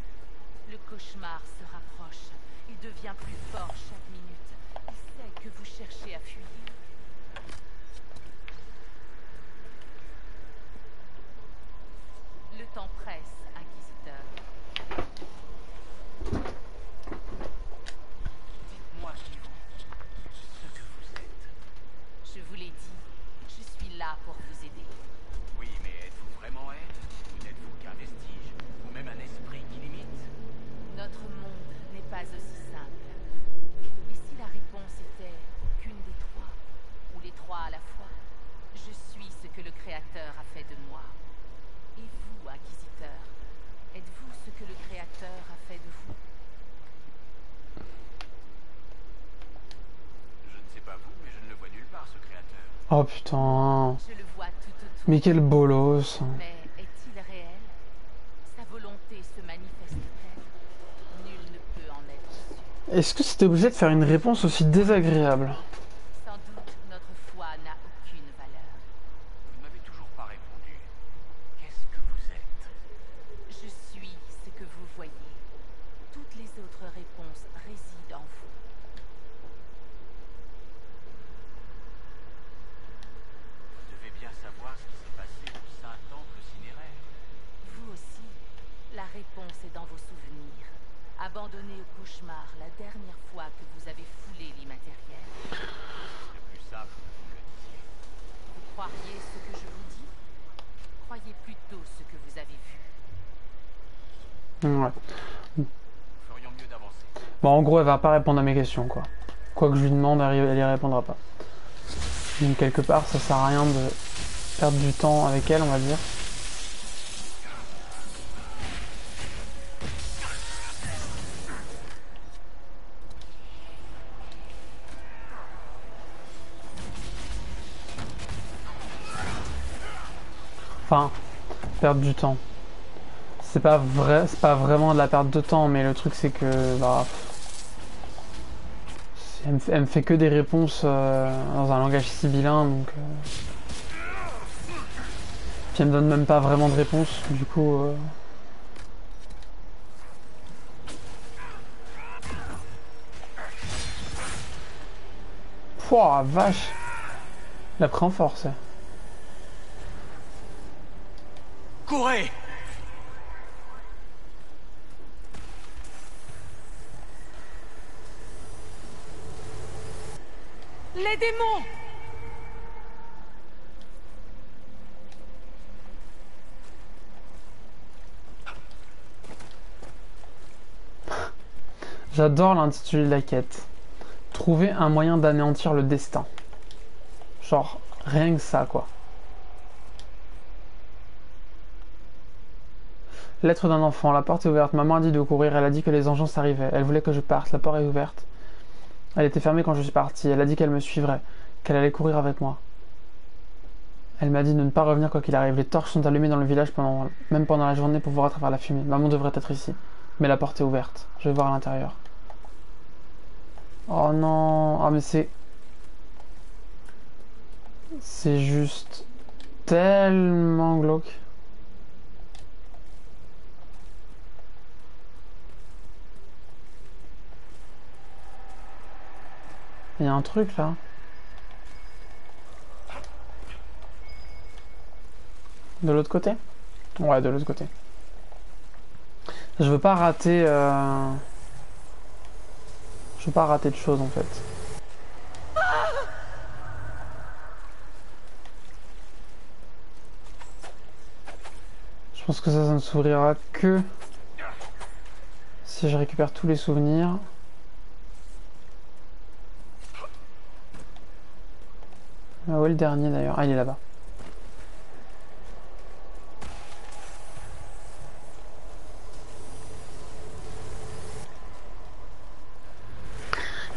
Le cauchemar se rapproche. Il devient plus fort chaque minute. Il sait que vous cherchez à fuir. Le temps presse, Inquisiteur. Dites-moi qui vous... ce que vous êtes. Je vous l'ai dit, je suis là pour vous aider. Oui, mais êtes-vous vraiment elle? Ou n'êtes-vous qu'un vestige? Ou même un esprit qui limite? Notre monde n'est pas aussi simple. Et si la réponse était aucune des trois, ou les trois à la fois, je suis ce que le Créateur a fait de moi. Et vous, Inquisiteur, êtes-vous ce que le Créateur a fait de vous? Je ne sais pas vous, mais je ne le vois nulle part, ce créateur. Oh putain. Je le vois tout autour. Mais quel bolos. Mais est-il réel? Sa volonté se manifeste-t-elle? Nul ne peut en être sûr. Est-ce que c'était obligé de faire une réponse aussi désagréable? Sans doute, notre foi n'a aucune valeur. Vous ne m'avez toujours pas répondu. Qu'est-ce que vous êtes? Je suis ce que vous voyez. Toutes les autres réponses résident en vous. Vous devez bien savoir ce qui s'est passé au Saint-Temple cinéraire. Vous aussi, la réponse est dans vos souvenirs. Abandonné au cauchemar la dernière fois que vous avez foulé l'immatériel. C'est plus simple que vous me le disiez. Vous croiriez ce que je vous dis? Croyez plutôt ce que vous avez vu. Ouais. Nous ferions mieux d'avancer. Bon, en gros, elle va pas répondre à mes questions, quoi. Quoi que je lui demande, elle y répondra pas. Donc, quelque part, ça sert à rien de perdre du temps avec elle, on va dire. Enfin, perdre du temps. C'est pas vrai, c'est pas vraiment de la perte de temps, mais le truc c'est que bah, elle me fait que des réponses dans un langage sibyllin, donc puis elle me donne même pas vraiment de réponse, du coup. Pouah, vache, la pris en force. Courez! Les démons! J'adore l'intitulé de la quête. Trouver un moyen d'anéantir le destin. Genre, rien que ça, quoi. Lettre d'un enfant. La porte est ouverte. Maman a dit de courir. Elle a dit que les engeances arrivaient. Elle voulait que je parte. La porte est ouverte. Elle était fermée quand je suis parti. Elle a dit qu'elle me suivrait. Qu'elle allait courir avec moi. Elle m'a dit de ne pas revenir quoi qu'il arrive. Les torches sont allumées dans le village même pendant la journée pour voir à travers la fumée. Maman devrait être ici. Mais la porte est ouverte. Je vais voir à l'intérieur. Oh non. Ah mais c'est... C'est juste tellement glauque. Il y a un truc là. De l'autre côté? Ouais, de l'autre côté. Je veux pas rater... Je veux pas rater de choses en fait. Je pense que ça ne s'ouvrira que si je récupère tous les souvenirs. Ah, où est le dernier d'ailleurs? Ah, il est là-bas.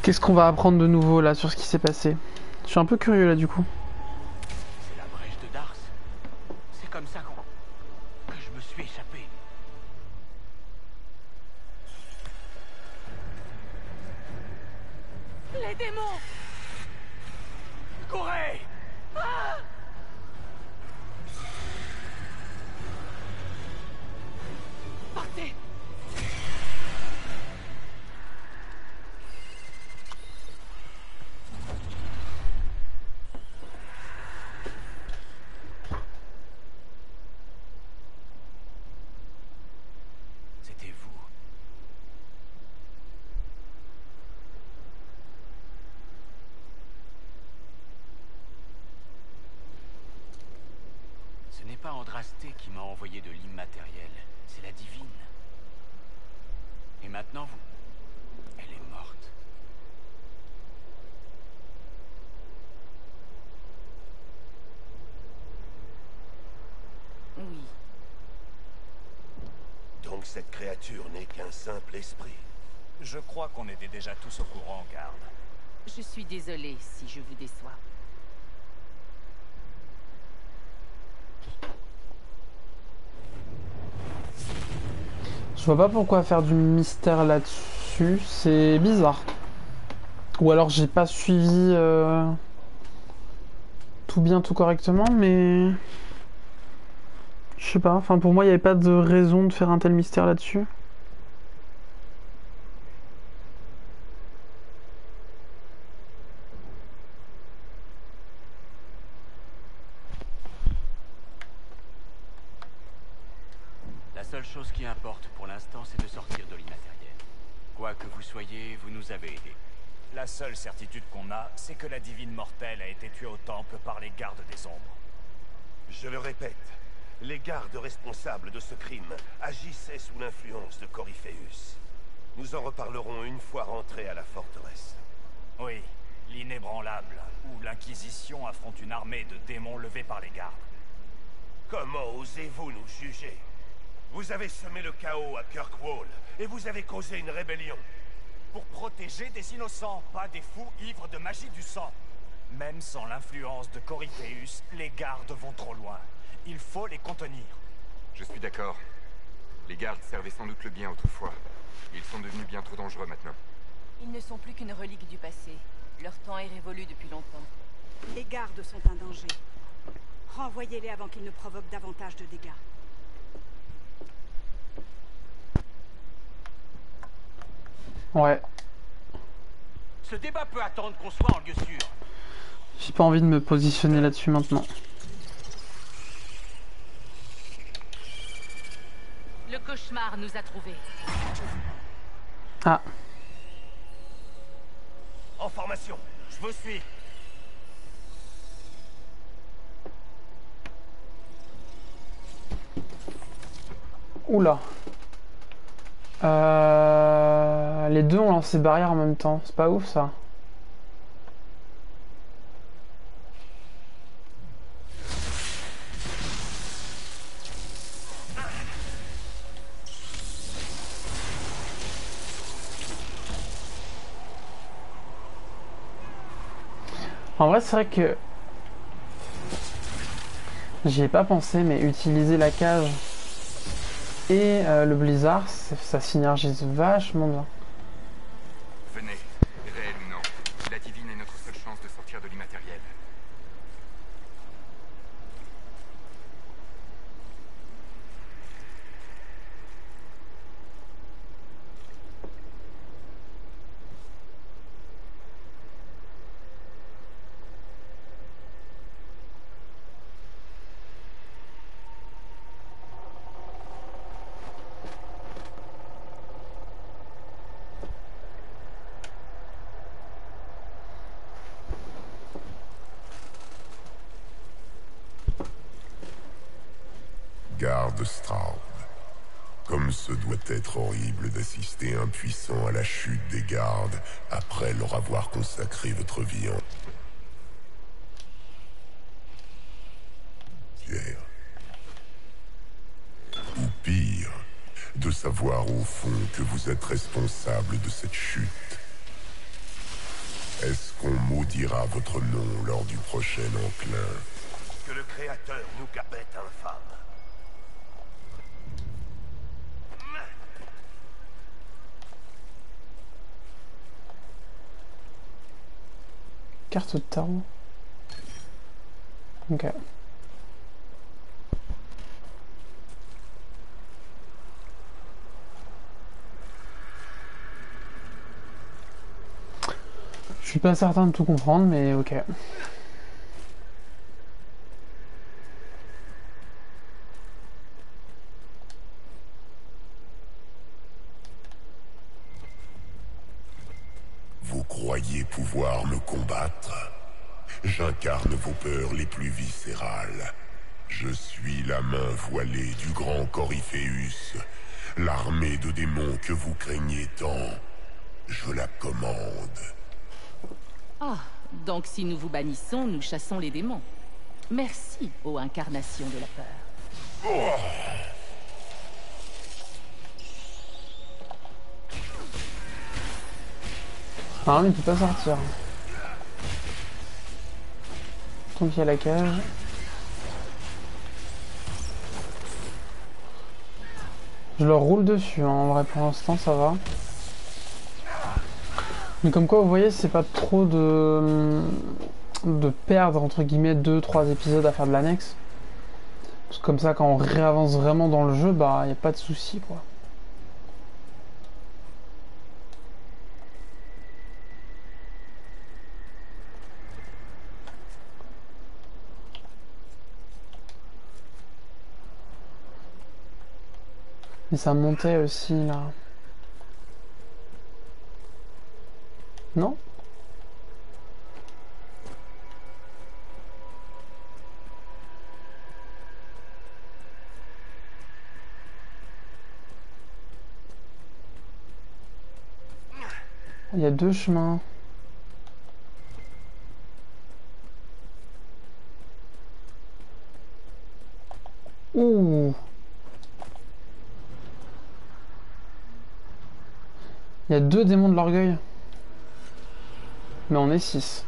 Qu'est-ce qu'on va apprendre de nouveau là sur ce qui s'est passé? Je suis un peu curieux là du coup. C'est la brèche de Dars. C'est comme ça que je me suis échappé. Les démons! Courez! Ah! Partez! C'était vous. Ce n'est pas Andrasté qui m'a envoyé de l'immatériel, c'est la divine. Et maintenant, elle est morte. Oui. Donc cette créature n'est qu'un simple esprit. Je crois qu'on était déjà tous au courant, garde. Je suis désolée si je vous déçois. Je vois pas pourquoi faire du mystère là-dessus, c'est bizarre. Ou alors j'ai pas suivi tout bien, tout correctement, mais... Je sais pas, enfin pour moi il n'y avait pas de raison de faire un tel mystère là-dessus. La seule chose qui importe pour l'instant, c'est de sortir de l'immatériel. Quoi que vous soyez, vous nous avez aidés. La seule certitude qu'on a, c'est que la divine mortelle a été tuée au temple par les gardes des ombres. Je le répète, les gardes responsables de ce crime agissaient sous l'influence de Corypheus. Nous en reparlerons une fois rentrés à la forteresse. Oui, l'inébranlable, où l'Inquisition affronte une armée de démons levés par les gardes. Comment osez-vous nous juger? Vous avez semé le chaos à Kirkwall, et vous avez causé une rébellion. Pour protéger des innocents, pas des fous ivres de magie du sang. Même sans l'influence de Corypheus, les gardes vont trop loin. Il faut les contenir. Je suis d'accord. Les gardes servaient sans doute le bien autrefois. Ils sont devenus bien trop dangereux maintenant. Ils ne sont plus qu'une relique du passé. Leur temps est révolu depuis longtemps. Les gardes sont un danger. Renvoyez-les avant qu'ils ne provoquent davantage de dégâts. Ouais. Ce débat peut attendre qu'on soit en lieu sûr. J'ai pas envie de me positionner là-dessus maintenant. Le cauchemar nous a trouvés. Ah. En formation, Je vous suis. Oula. Les deux ont lancé barrière en même temps. C'est pas ouf ça. En vrai, c'est vrai que j'y ai pas pensé, mais utiliser la cage et le blizzard, ça synergise vachement bien. Venez, réel ou non, la divine est notre seule chance de sortir de l'immatériel. Garde Straub. Comme ce doit être horrible d'assister impuissant à la chute des gardes après leur avoir consacré votre vie entière. Ou pire, de savoir au fond que vous êtes responsable de cette chute. Est-ce qu'on maudira votre nom lors du prochain enclin? Que le Créateur nous gabette infâme. Carte de tarot. Ok. Je suis pas certain de tout comprendre, mais ok. Vous croyez pouvoir me combattre? J'incarne vos peurs les plus viscérales. Je suis la main voilée du grand Coryphéus, l'armée de démons que vous craignez tant. Je la commande. Ah, donc si nous vous bannissons, nous chassons les démons. Merci, ô incarnation de la peur. Ah, mais il peut pas sortir. Tant qu'il y a la cage. Je leur roule dessus, hein. En vrai, pour l'instant, ça va. Mais comme quoi, vous voyez, c'est pas trop de perdre, entre guillemets, 2-3 épisodes à faire de l'annexe. Parce que comme ça, quand on réavance vraiment dans le jeu, bah, y a pas de souci, quoi. Mais ça montait aussi, là. Non? Il y a 2 chemins. Ouh! Il y a 2 démons de l'orgueil. Mais on est 6.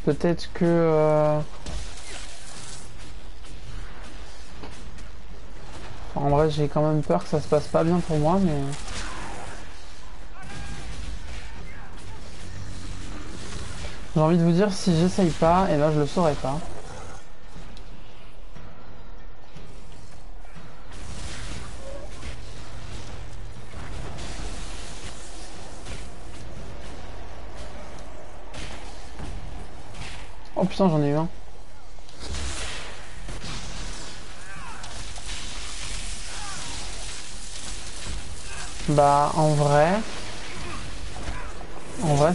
Peut-être que... En vrai, j'ai quand même peur que ça se passe pas bien pour moi, mais... J'ai envie de vous dire, si j'essaye pas, et ben je le saurai pas. Oh putain, j'en ai eu un. Bah, en vrai,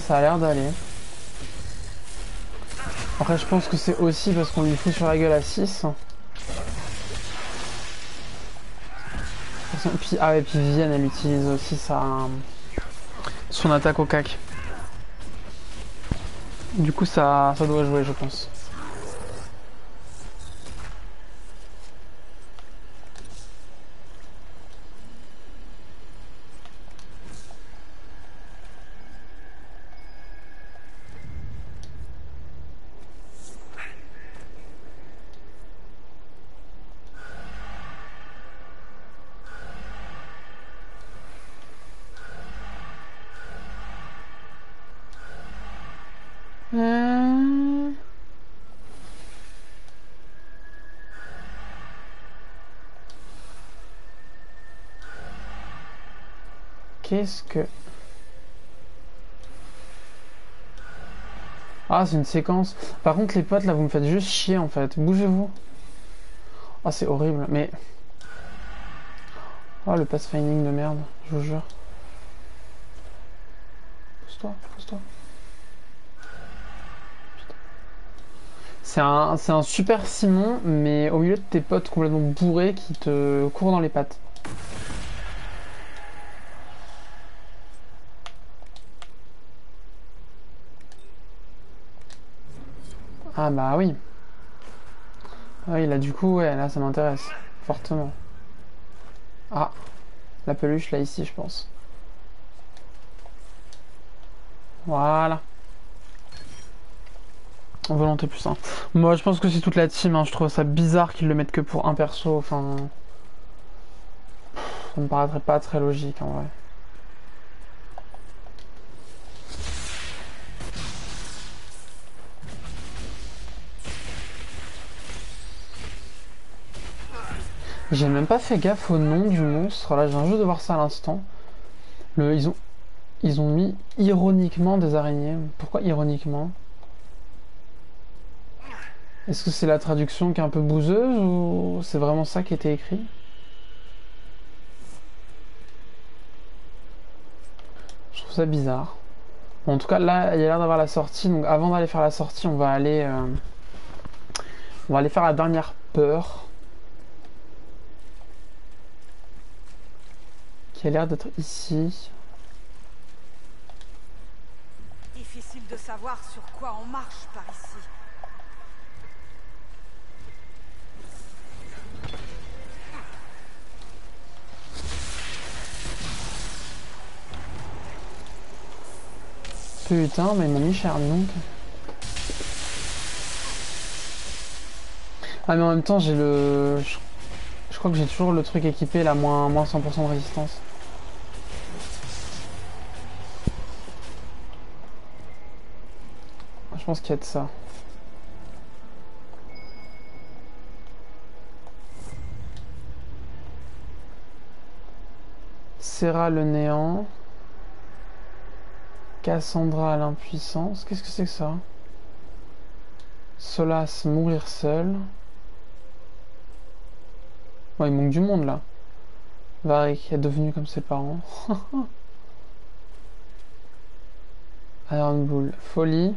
ça a l'air d'aller. Après, je pense que c'est aussi parce qu'on lui fout sur la gueule à 6. Puis, ah ouais, puis Vivienne, elle utilise aussi son attaque au cac. Du coup, ça doit jouer, je pense. Qu'est-ce que... Ah, c'est une séquence. Par contre, les potes, là, vous me faites juste chier, en fait. Bougez-vous. Ah, c'est horrible, mais... Oh, le pathfinding de merde, je vous jure. Pousse-toi, pousse-toi. C'est un super Simon, mais au milieu de tes potes complètement bourrés qui te courent dans les pattes. Ah bah oui. Ah oui, là du coup, ouais, là ça m'intéresse. Fortement. Ah, la peluche là ici je pense. Voilà. Volonté plus 1. Moi je pense que c'est toute la team, hein. Je trouve ça bizarre qu'ils le mettent que pour un perso, enfin... Ça me paraîtrait pas très logique en vrai. J'ai même pas fait gaffe au nom du monstre, là je viens juste de voir ça à l'instant. Ils ont mis ironiquement des araignées. Pourquoi ironiquement? Est-ce que c'est la traduction qui est un peu bouseuse ou c'est vraiment ça qui était écrit? Je trouve ça bizarre. Bon, en tout cas là il y a l'air d'avoir la sortie, donc avant d'aller faire la sortie on va aller faire la dernière peur. Qui a l'air d'être ici. Difficile de savoir sur quoi on marche par ici. Putain, mais ils m'ont mis cher donc. Ah mais en même temps j'ai le... Je crois que j'ai toujours le truc équipé, là, moins 100% de résistance. Je pense qu'il y a de ça. Serra le néant. Cassandra à l'impuissance. Qu'est-ce que c'est que ça? Solace, mourir seul. Ouais, il manque du monde là. Varric est devenu comme ses parents. Iron Bull, folie.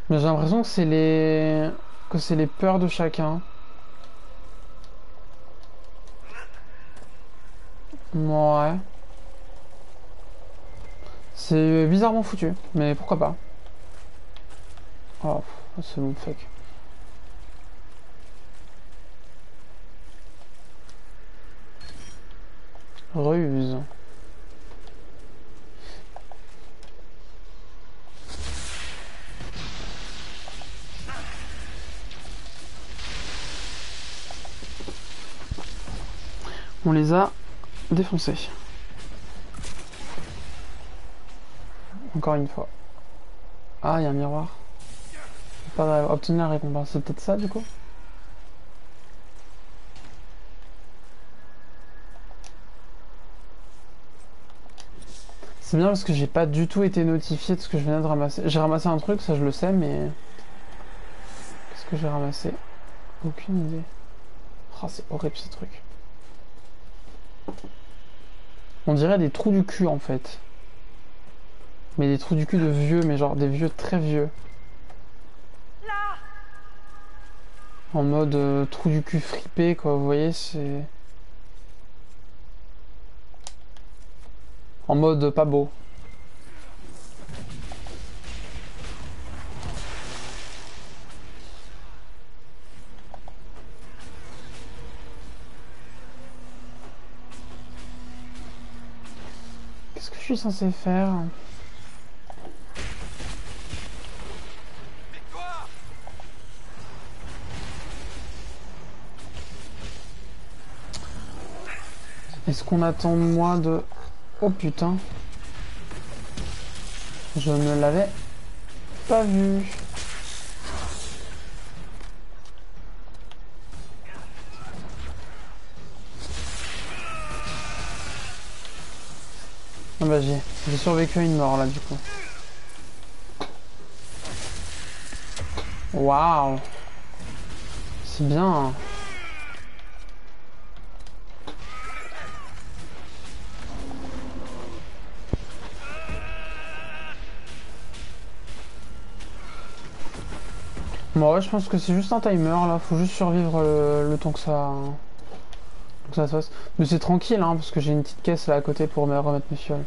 Mais j'ai l'impression que c'est les peurs de chacun. Ouais. C'est bizarrement foutu, mais pourquoi pas. Oh, c'est bon, fake. Ruse. On les a défoncés. Encore une fois. Ah, il y a un miroir. Pas obtenir la récompense. C'est peut-être ça du coup? C'est bien parce que j'ai pas du tout été notifié de ce que je venais de ramasser. J'ai ramassé un truc, ça je le sais, mais... Qu'est-ce que j'ai ramassé? Aucune idée. Oh, c'est horrible ce truc. On dirait des trous du cul en fait. Mais des trous du cul de vieux, mais genre des vieux très vieux. En mode trou du cul fripé quoi, vous voyez, c'est... En mode pas beau. Qu'est-ce que je suis censé faire? Est-ce qu'on attend de moi de... Oh putain. Je ne l'avais pas vu. Ah bah j'ai survécu à une mort là du coup. Waouh. C'est bien. Bon ouais, je pense que c'est juste un timer là, faut juste survivre le temps que ça se fasse. Mais c'est tranquille hein, parce que j'ai une petite caisse là à côté pour me remettre mes fioles.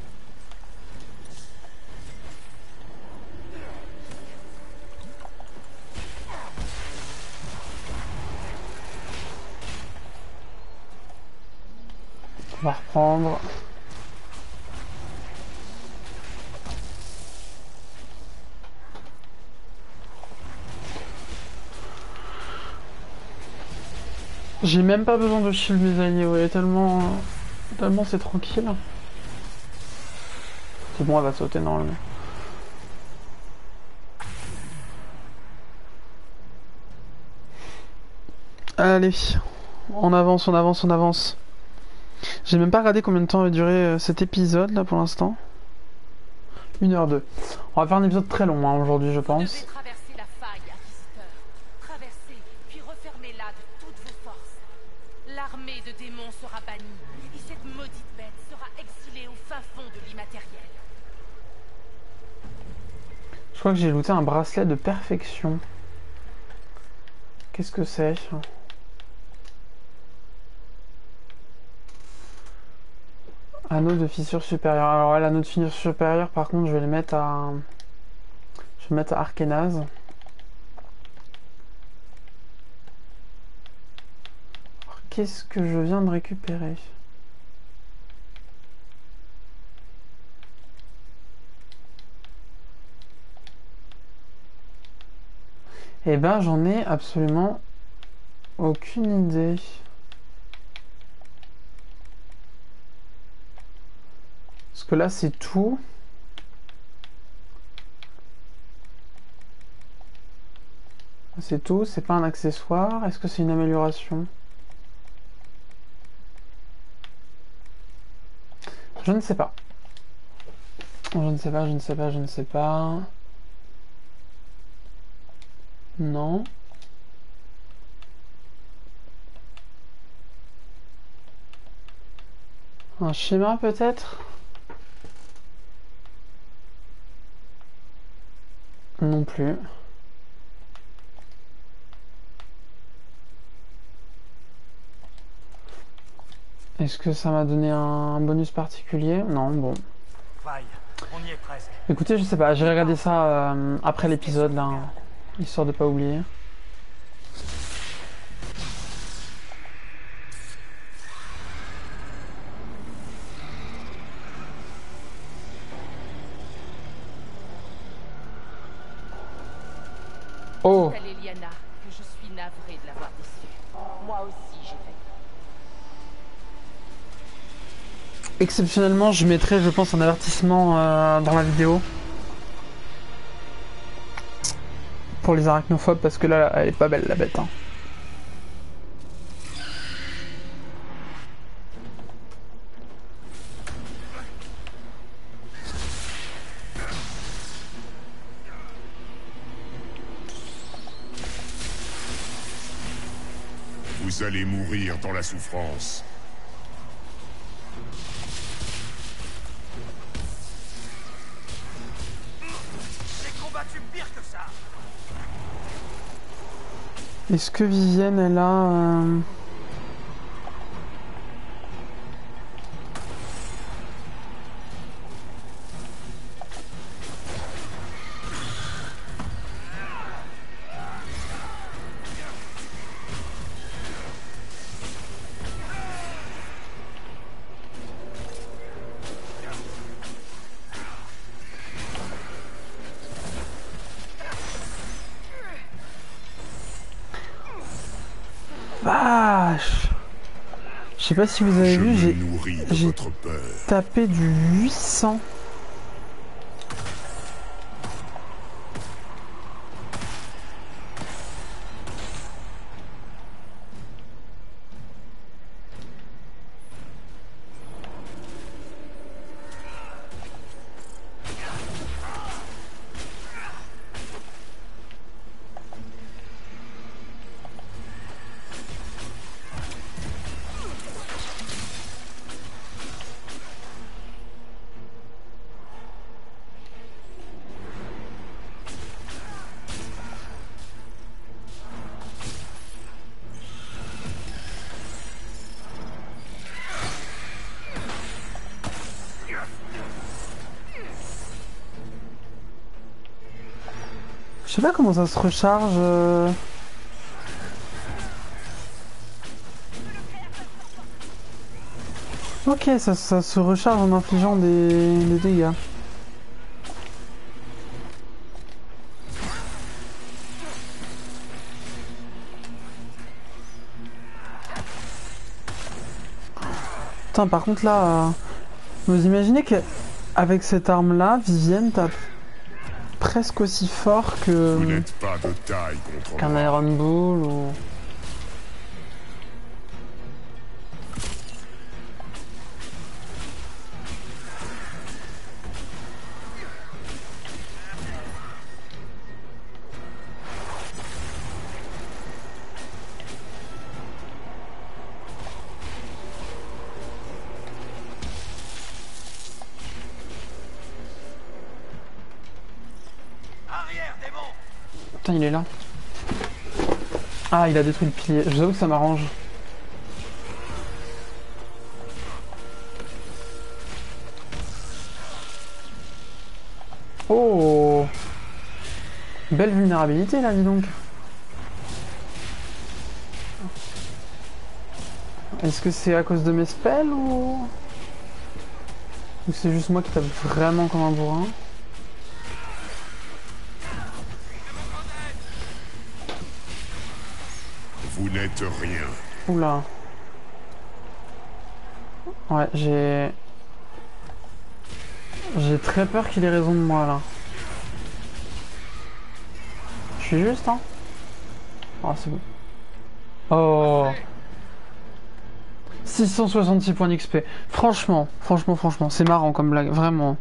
On va reprendre. J'ai même pas besoin de shield mes alliés, ouais, tellement c'est tranquille. C'est bon, elle va sauter normalement. Allez, on avance, on avance, on avance. J'ai même pas regardé combien de temps va durer cet épisode là pour l'instant. 1h02. On va faire un épisode très long hein, aujourd'hui je pense. Traverser la faille, Inquisiteur. Traverser, puis refermez-la de toutes vos forces. L'armée de démons sera bannie, et cette maudite bête sera exilée au fin fond de l'immatériel. Je crois que j'ai looté un bracelet de perfection. Qu'est-ce que c'est? Anneau de fissure supérieure. Alors ouais, l'anneau de fissure supérieure par contre je vais le mettre à... Je vais le mettre à Arkénaz. Qu'est-ce que je viens de récupérer? Eh ben j'en ai absolument aucune idée. Parce que là c'est tout. C'est tout, c'est pas un accessoire. Est-ce que c'est une amélioration? Je ne sais pas. Je ne sais pas, je ne sais pas, je ne sais pas. Non. Un schéma peut-être? Non plus. Est-ce que ça m'a donné un bonus particulier? Non, bon. Vaille, on y est presque. Écoutez, je sais pas, j'ai regardé ça après l'épisode là, histoire de pas oublier. Oh! Telle Eliana, que je suis navrée de l'avoir déçue. Moi aussi, j'ai fait. Exceptionnellement, je mettrai, je pense, un avertissement dans la vidéo. Pour les arachnophobes, parce que là, elle est pas belle la bête. Hein. Vous allez mourir dans la souffrance. J'ai combattu pire que ça. Est-ce que Vivienne, elle a... Vache! Je sais pas si vous avez vu, j'ai tapé du 800. Je sais pas comment ça se recharge. Ok, ça se recharge en infligeant des dégâts. Putain, par contre là, vous imaginez qu'avec cette arme-là, Vivienne tape presque aussi fort que Vous n'êtes pas de taille contre qu'un moi. Iron Bull ou... Putain, il est là. Ah, il a détruit le pilier. Je vous avoue que ça m'arrange. Oh! Belle vulnérabilité là, dis donc. Est-ce que c'est à cause de mes spells ou c'est juste moi qui tape vraiment comme un bourrin? Vous n'êtes rien. Oula. Ouais, j'ai très peur qu'il ait raison de moi là. Je suis juste, hein? Oh, c'est bon. Oh! 666 points d'XP. Franchement, c'est marrant comme blague, vraiment.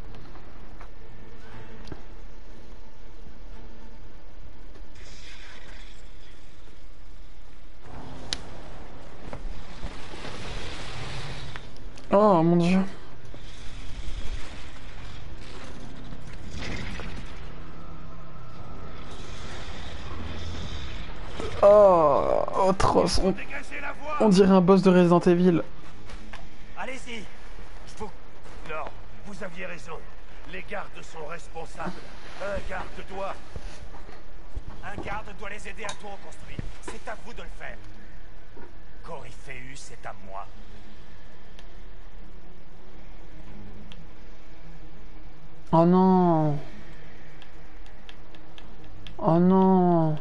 Oh mon dieu. Oh, atroce. On dirait un boss de Resident Evil. Allez-y. Non, vous aviez raison. Les gardes sont responsables. Un garde doit les aider à tout reconstruire. C'est à vous de le faire. Coryphéus est à moi. Oh non. Oh non.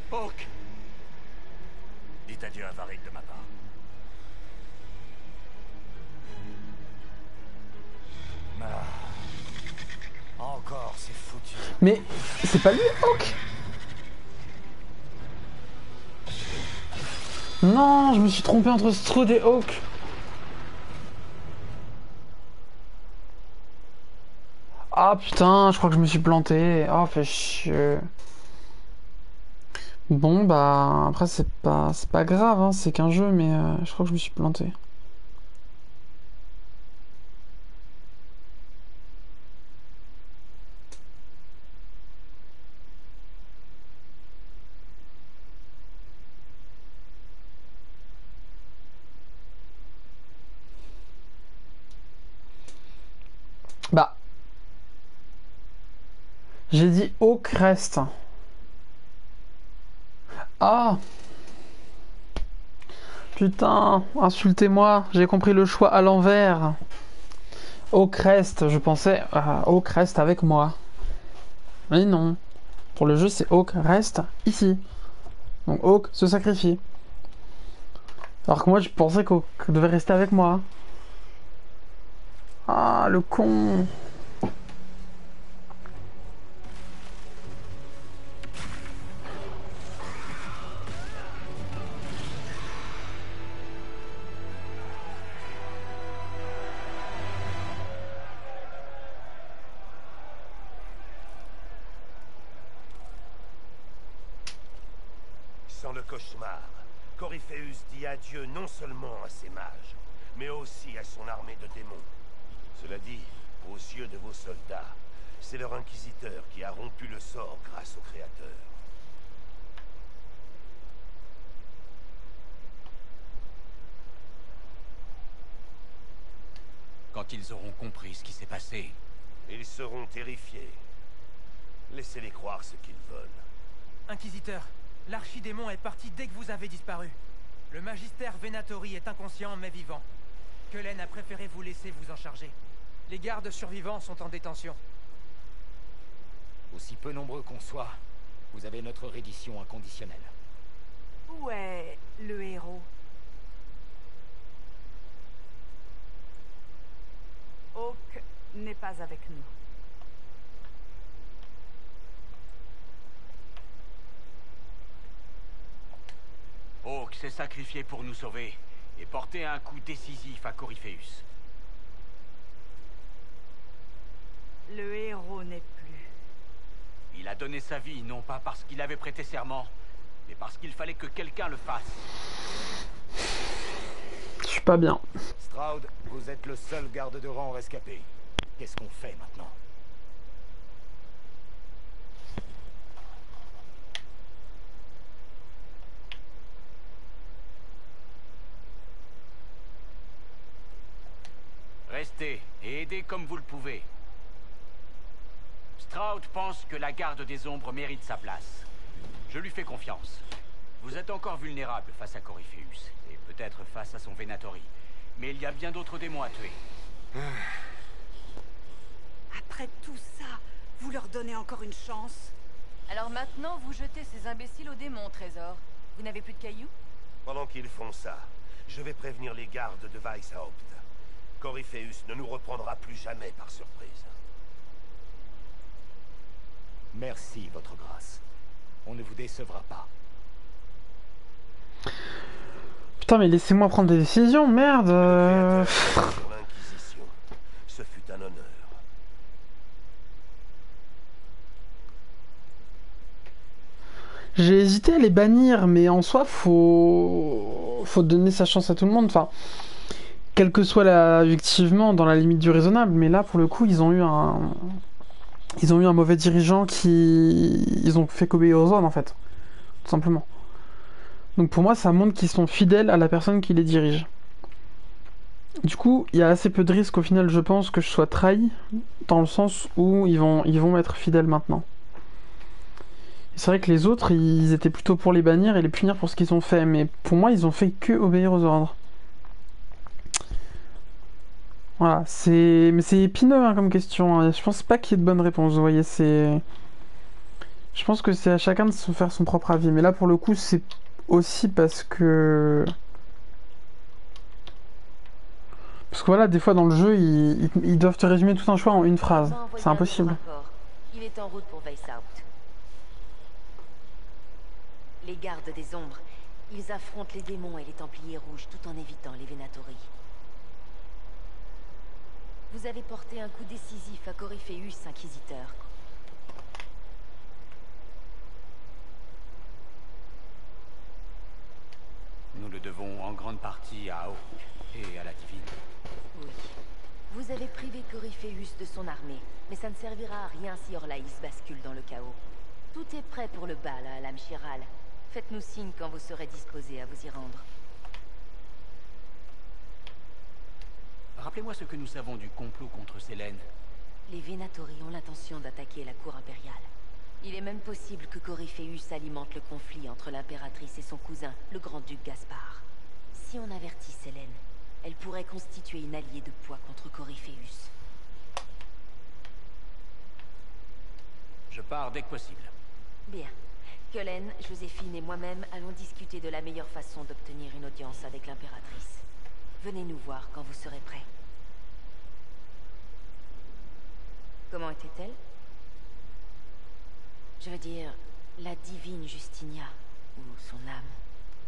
Hawk. Dites adieu à Varric de ma part. Encore, c'est foutu. Mais c'est pas lui, Hawk? Non, je me suis trompé entre Strode et Hawk. Ah putain, je crois que je me suis planté. Oh, fait chier. Bon, bah, après, c'est pas grave, hein, c'est qu'un jeu, mais je crois que je me suis planté. Bah. J'ai dit Hawk reste. Ah. Putain, insultez-moi, j'ai compris le choix à l'envers. Hawk reste, je pensais Hawk reste avec moi. Mais non. Pour le jeu, c'est Hawk reste ici. Donc Hawk se sacrifie. Alors que moi, je pensais qu'Hawk devait rester avec moi. Ah, le con. Sans le cauchemar, Coryphéus dit adieu non seulement à ses mages, mais aussi à son armée de démons. Cela dit, aux yeux de vos soldats, c'est leur inquisiteur qui a rompu le sort grâce au Créateur. Quand ils auront compris ce qui s'est passé, Ils seront terrifiés. Laissez-les croire ce qu'ils veulent. Inquisiteur, l'archidémon est parti dès que vous avez disparu. Le magistère Venatori est inconscient mais vivant. Cullen a préféré vous laisser vous en charger. Les gardes survivants sont en détention. Aussi peu nombreux qu'on soit, vous avez notre reddition inconditionnelle. Où est le héros? Hawk n'est pas avec nous. Hawk s'est sacrifié pour nous sauver et porter un coup décisif à Corypheus. Le héros n'est plus. Il a donné sa vie non pas parce qu'il avait prêté serment, mais parce qu'il fallait que quelqu'un le fasse. Je suis pas bien. Stroud, vous êtes le seul garde de rang rescapé. Qu'est-ce qu'on fait maintenant? Restez et aidez comme vous le pouvez. Stroud pense que la garde des ombres mérite sa place. Je lui fais confiance. Vous êtes encore vulnérable face à Corypheus, et peut-être face à son Venatori. Mais il y a bien d'autres démons à tuer. Après tout ça, vous leur donnez encore une chance? Alors maintenant, vous jetez ces imbéciles au démon, Trésor. Vous n'avez plus de cailloux? Pendant qu'ils font ça, je vais prévenir les gardes de Weishaupt. Corypheus ne nous reprendra plus jamais par surprise. Merci, votre grâce. On ne vous décevra pas. Putain, mais laissez-moi prendre des décisions, merde. Sur l'Inquisition, ce fut un honneur. J'ai hésité à les bannir, mais en soi, faut donner sa chance à tout le monde. Enfin, quelle que soit effectivement dans la limite du raisonnable. Mais là, pour le coup, ils ont eu un mauvais dirigeant ils ont fait qu'obéir aux ordres en fait, tout simplement. Donc pour moi, ça montre qu'ils sont fidèles à la personne qui les dirige. Du coup, il y a assez peu de risques au final, je pense, que je sois trahi, dans le sens où ils vont m'être fidèles maintenant. Et c'est vrai que les autres, ils étaient plutôt pour les bannir et les punir pour ce qu'ils ont fait, mais pour moi, ils ont fait que obéir aux ordres. Voilà, mais c'est épineux hein, comme question. Hein. Je pense pas qu'il y ait de bonnes réponses. Vous voyez, je pense que c'est à chacun de se faire son propre avis. Mais là, pour le coup, c'est aussi parce que voilà, des fois dans le jeu, ils doivent te résumer tout un choix en une phrase. C'est impossible. Il est en route pour Weishaupt. Les gardes des ombres, ils affrontent les démons et les Templiers rouges tout en évitant les Venatori. Vous avez porté un coup décisif à Corypheus, Inquisiteur. Nous le devons en grande partie à Hawk et à la Divine. Oui. Vous avez privé Corypheus de son armée, mais ça ne servira à rien si Orlaïs bascule dans le chaos. Tout est prêt pour le bal à Alam Shiral. Faites-nous signe quand vous serez disposés à vous y rendre. Rappelez-moi ce que nous savons du complot contre Selene. Les Venatori ont l'intention d'attaquer la cour impériale. Il est même possible que Corypheus alimente le conflit entre l'impératrice et son cousin, le grand-duc Gaspard. Si on avertit Selene, elle pourrait constituer une alliée de poids contre Corypheus. Je pars dès que possible. Bien. Cullen, Joséphine et moi-même allons discuter de la meilleure façon d'obtenir une audience avec l'impératrice. Venez nous voir quand vous serez prêts. Comment était-elle? Je veux dire, la divine Justinia, ou son âme,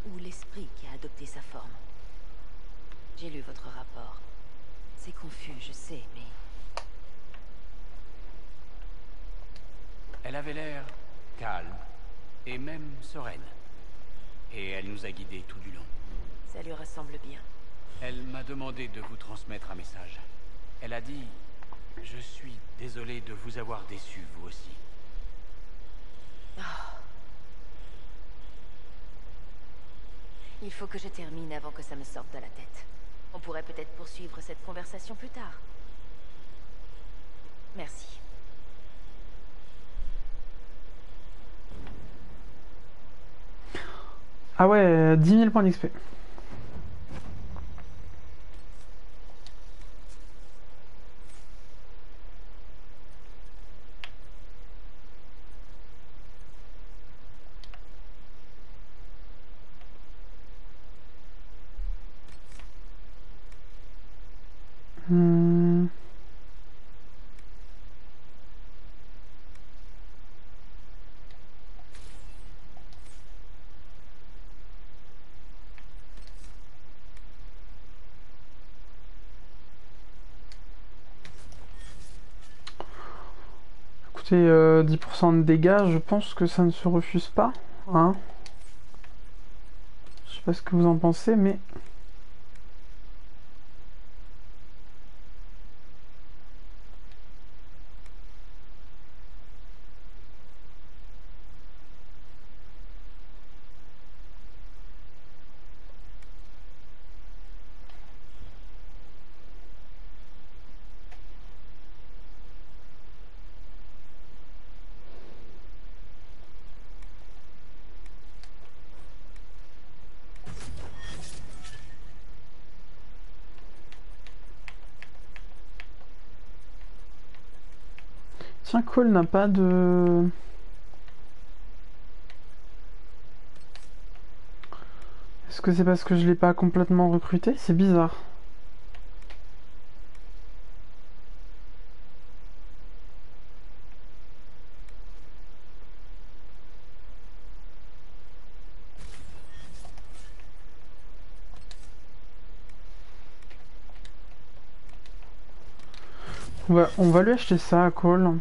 ou l'esprit qui a adopté sa forme. J'ai lu votre rapport. C'est confus, je sais, mais... Elle avait l'air calme, et même sereine. Et elle nous a guidés tout du long. Ça lui ressemble bien. Elle m'a demandé de vous transmettre un message. Elle a dit... Je suis désolé de vous avoir déçu, vous aussi. Oh. Il faut que je termine avant que ça me sorte de la tête. On pourrait peut-être poursuivre cette conversation plus tard. Merci. Ah ouais, 10 000 points d'XP. Écoutez, 10% de dégâts, je pense que ça ne se refuse pas. Hein, je sais pas ce que vous en pensez, mais... Tiens, Cole n'a pas de... Est-ce que c'est parce que je l'ai pas complètement recruté? C'est bizarre. On va lui acheter ça à Cole.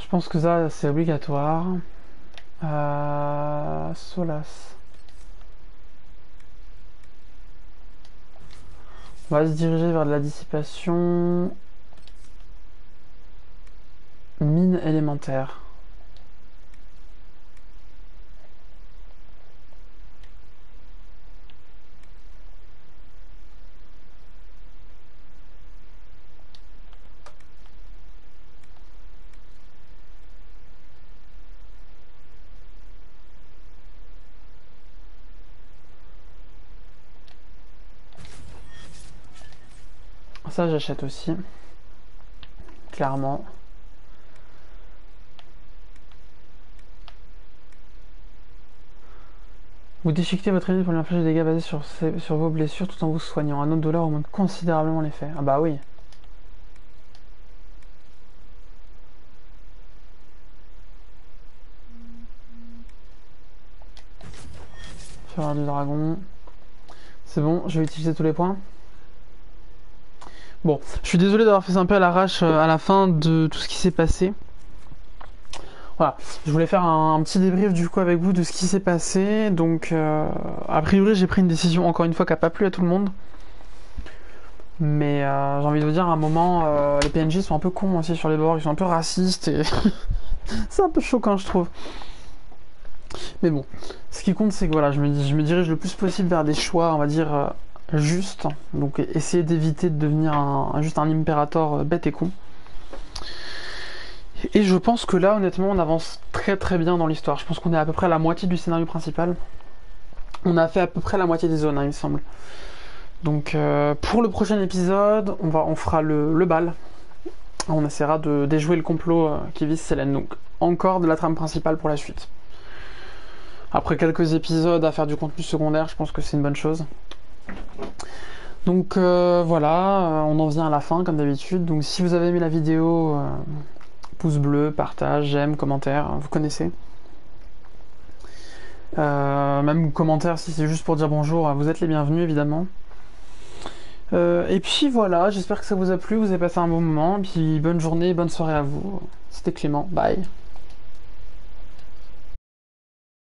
Je pense que ça, c'est obligatoire. Solas. On va se diriger vers de la dissipation. Mine élémentaire. Ça j'achète aussi, clairement. Vous déchiquetez votre ennemi pour lui infliger des dégâts basés sur vos blessures tout en vous soignant. Un autre douleur augmente considérablement l'effet. Ah bah oui. Faire du dragon. C'est bon, je vais utiliser tous les points. Bon, je suis désolé d'avoir fait ça un peu à l'arrache à la fin de tout ce qui s'est passé. Voilà, je voulais faire un petit débrief du coup avec vous de ce qui s'est passé. Donc, a priori, j'ai pris une décision encore une fois qui n'a pas plu à tout le monde. Mais j'ai envie de vous dire, à un moment, les PNJ sont un peu cons aussi sur les bords, ils sont un peu racistes et c'est un peu choquant, je trouve. Mais bon, ce qui compte, c'est que voilà, je me dirige le plus possible vers des choix, on va dire, justes. Donc, essayer d'éviter de devenir juste un impérator bête et con. Et je pense que là, honnêtement, on avance très très bien dans l'histoire. Je pense qu'on est à peu près à la moitié du scénario principal. On a fait à peu près la moitié des zones, hein, il me semble. Donc, pour le prochain épisode, on fera le bal. On essaiera de déjouer le complot qui vise Selene. Donc, encore de la trame principale pour la suite. Après quelques épisodes à faire du contenu secondaire, je pense que c'est une bonne chose. Donc, voilà, on en vient à la fin, comme d'habitude. Donc, si vous avez aimé la vidéo... pouce bleu, partage, j'aime, commentaire, vous connaissez. Même commentaire si c'est juste pour dire bonjour, vous êtes les bienvenus évidemment. Et puis voilà, j'espère que ça vous a plu, vous avez passé un bon moment, et puis bonne journée, bonne soirée à vous. C'était Clément, bye.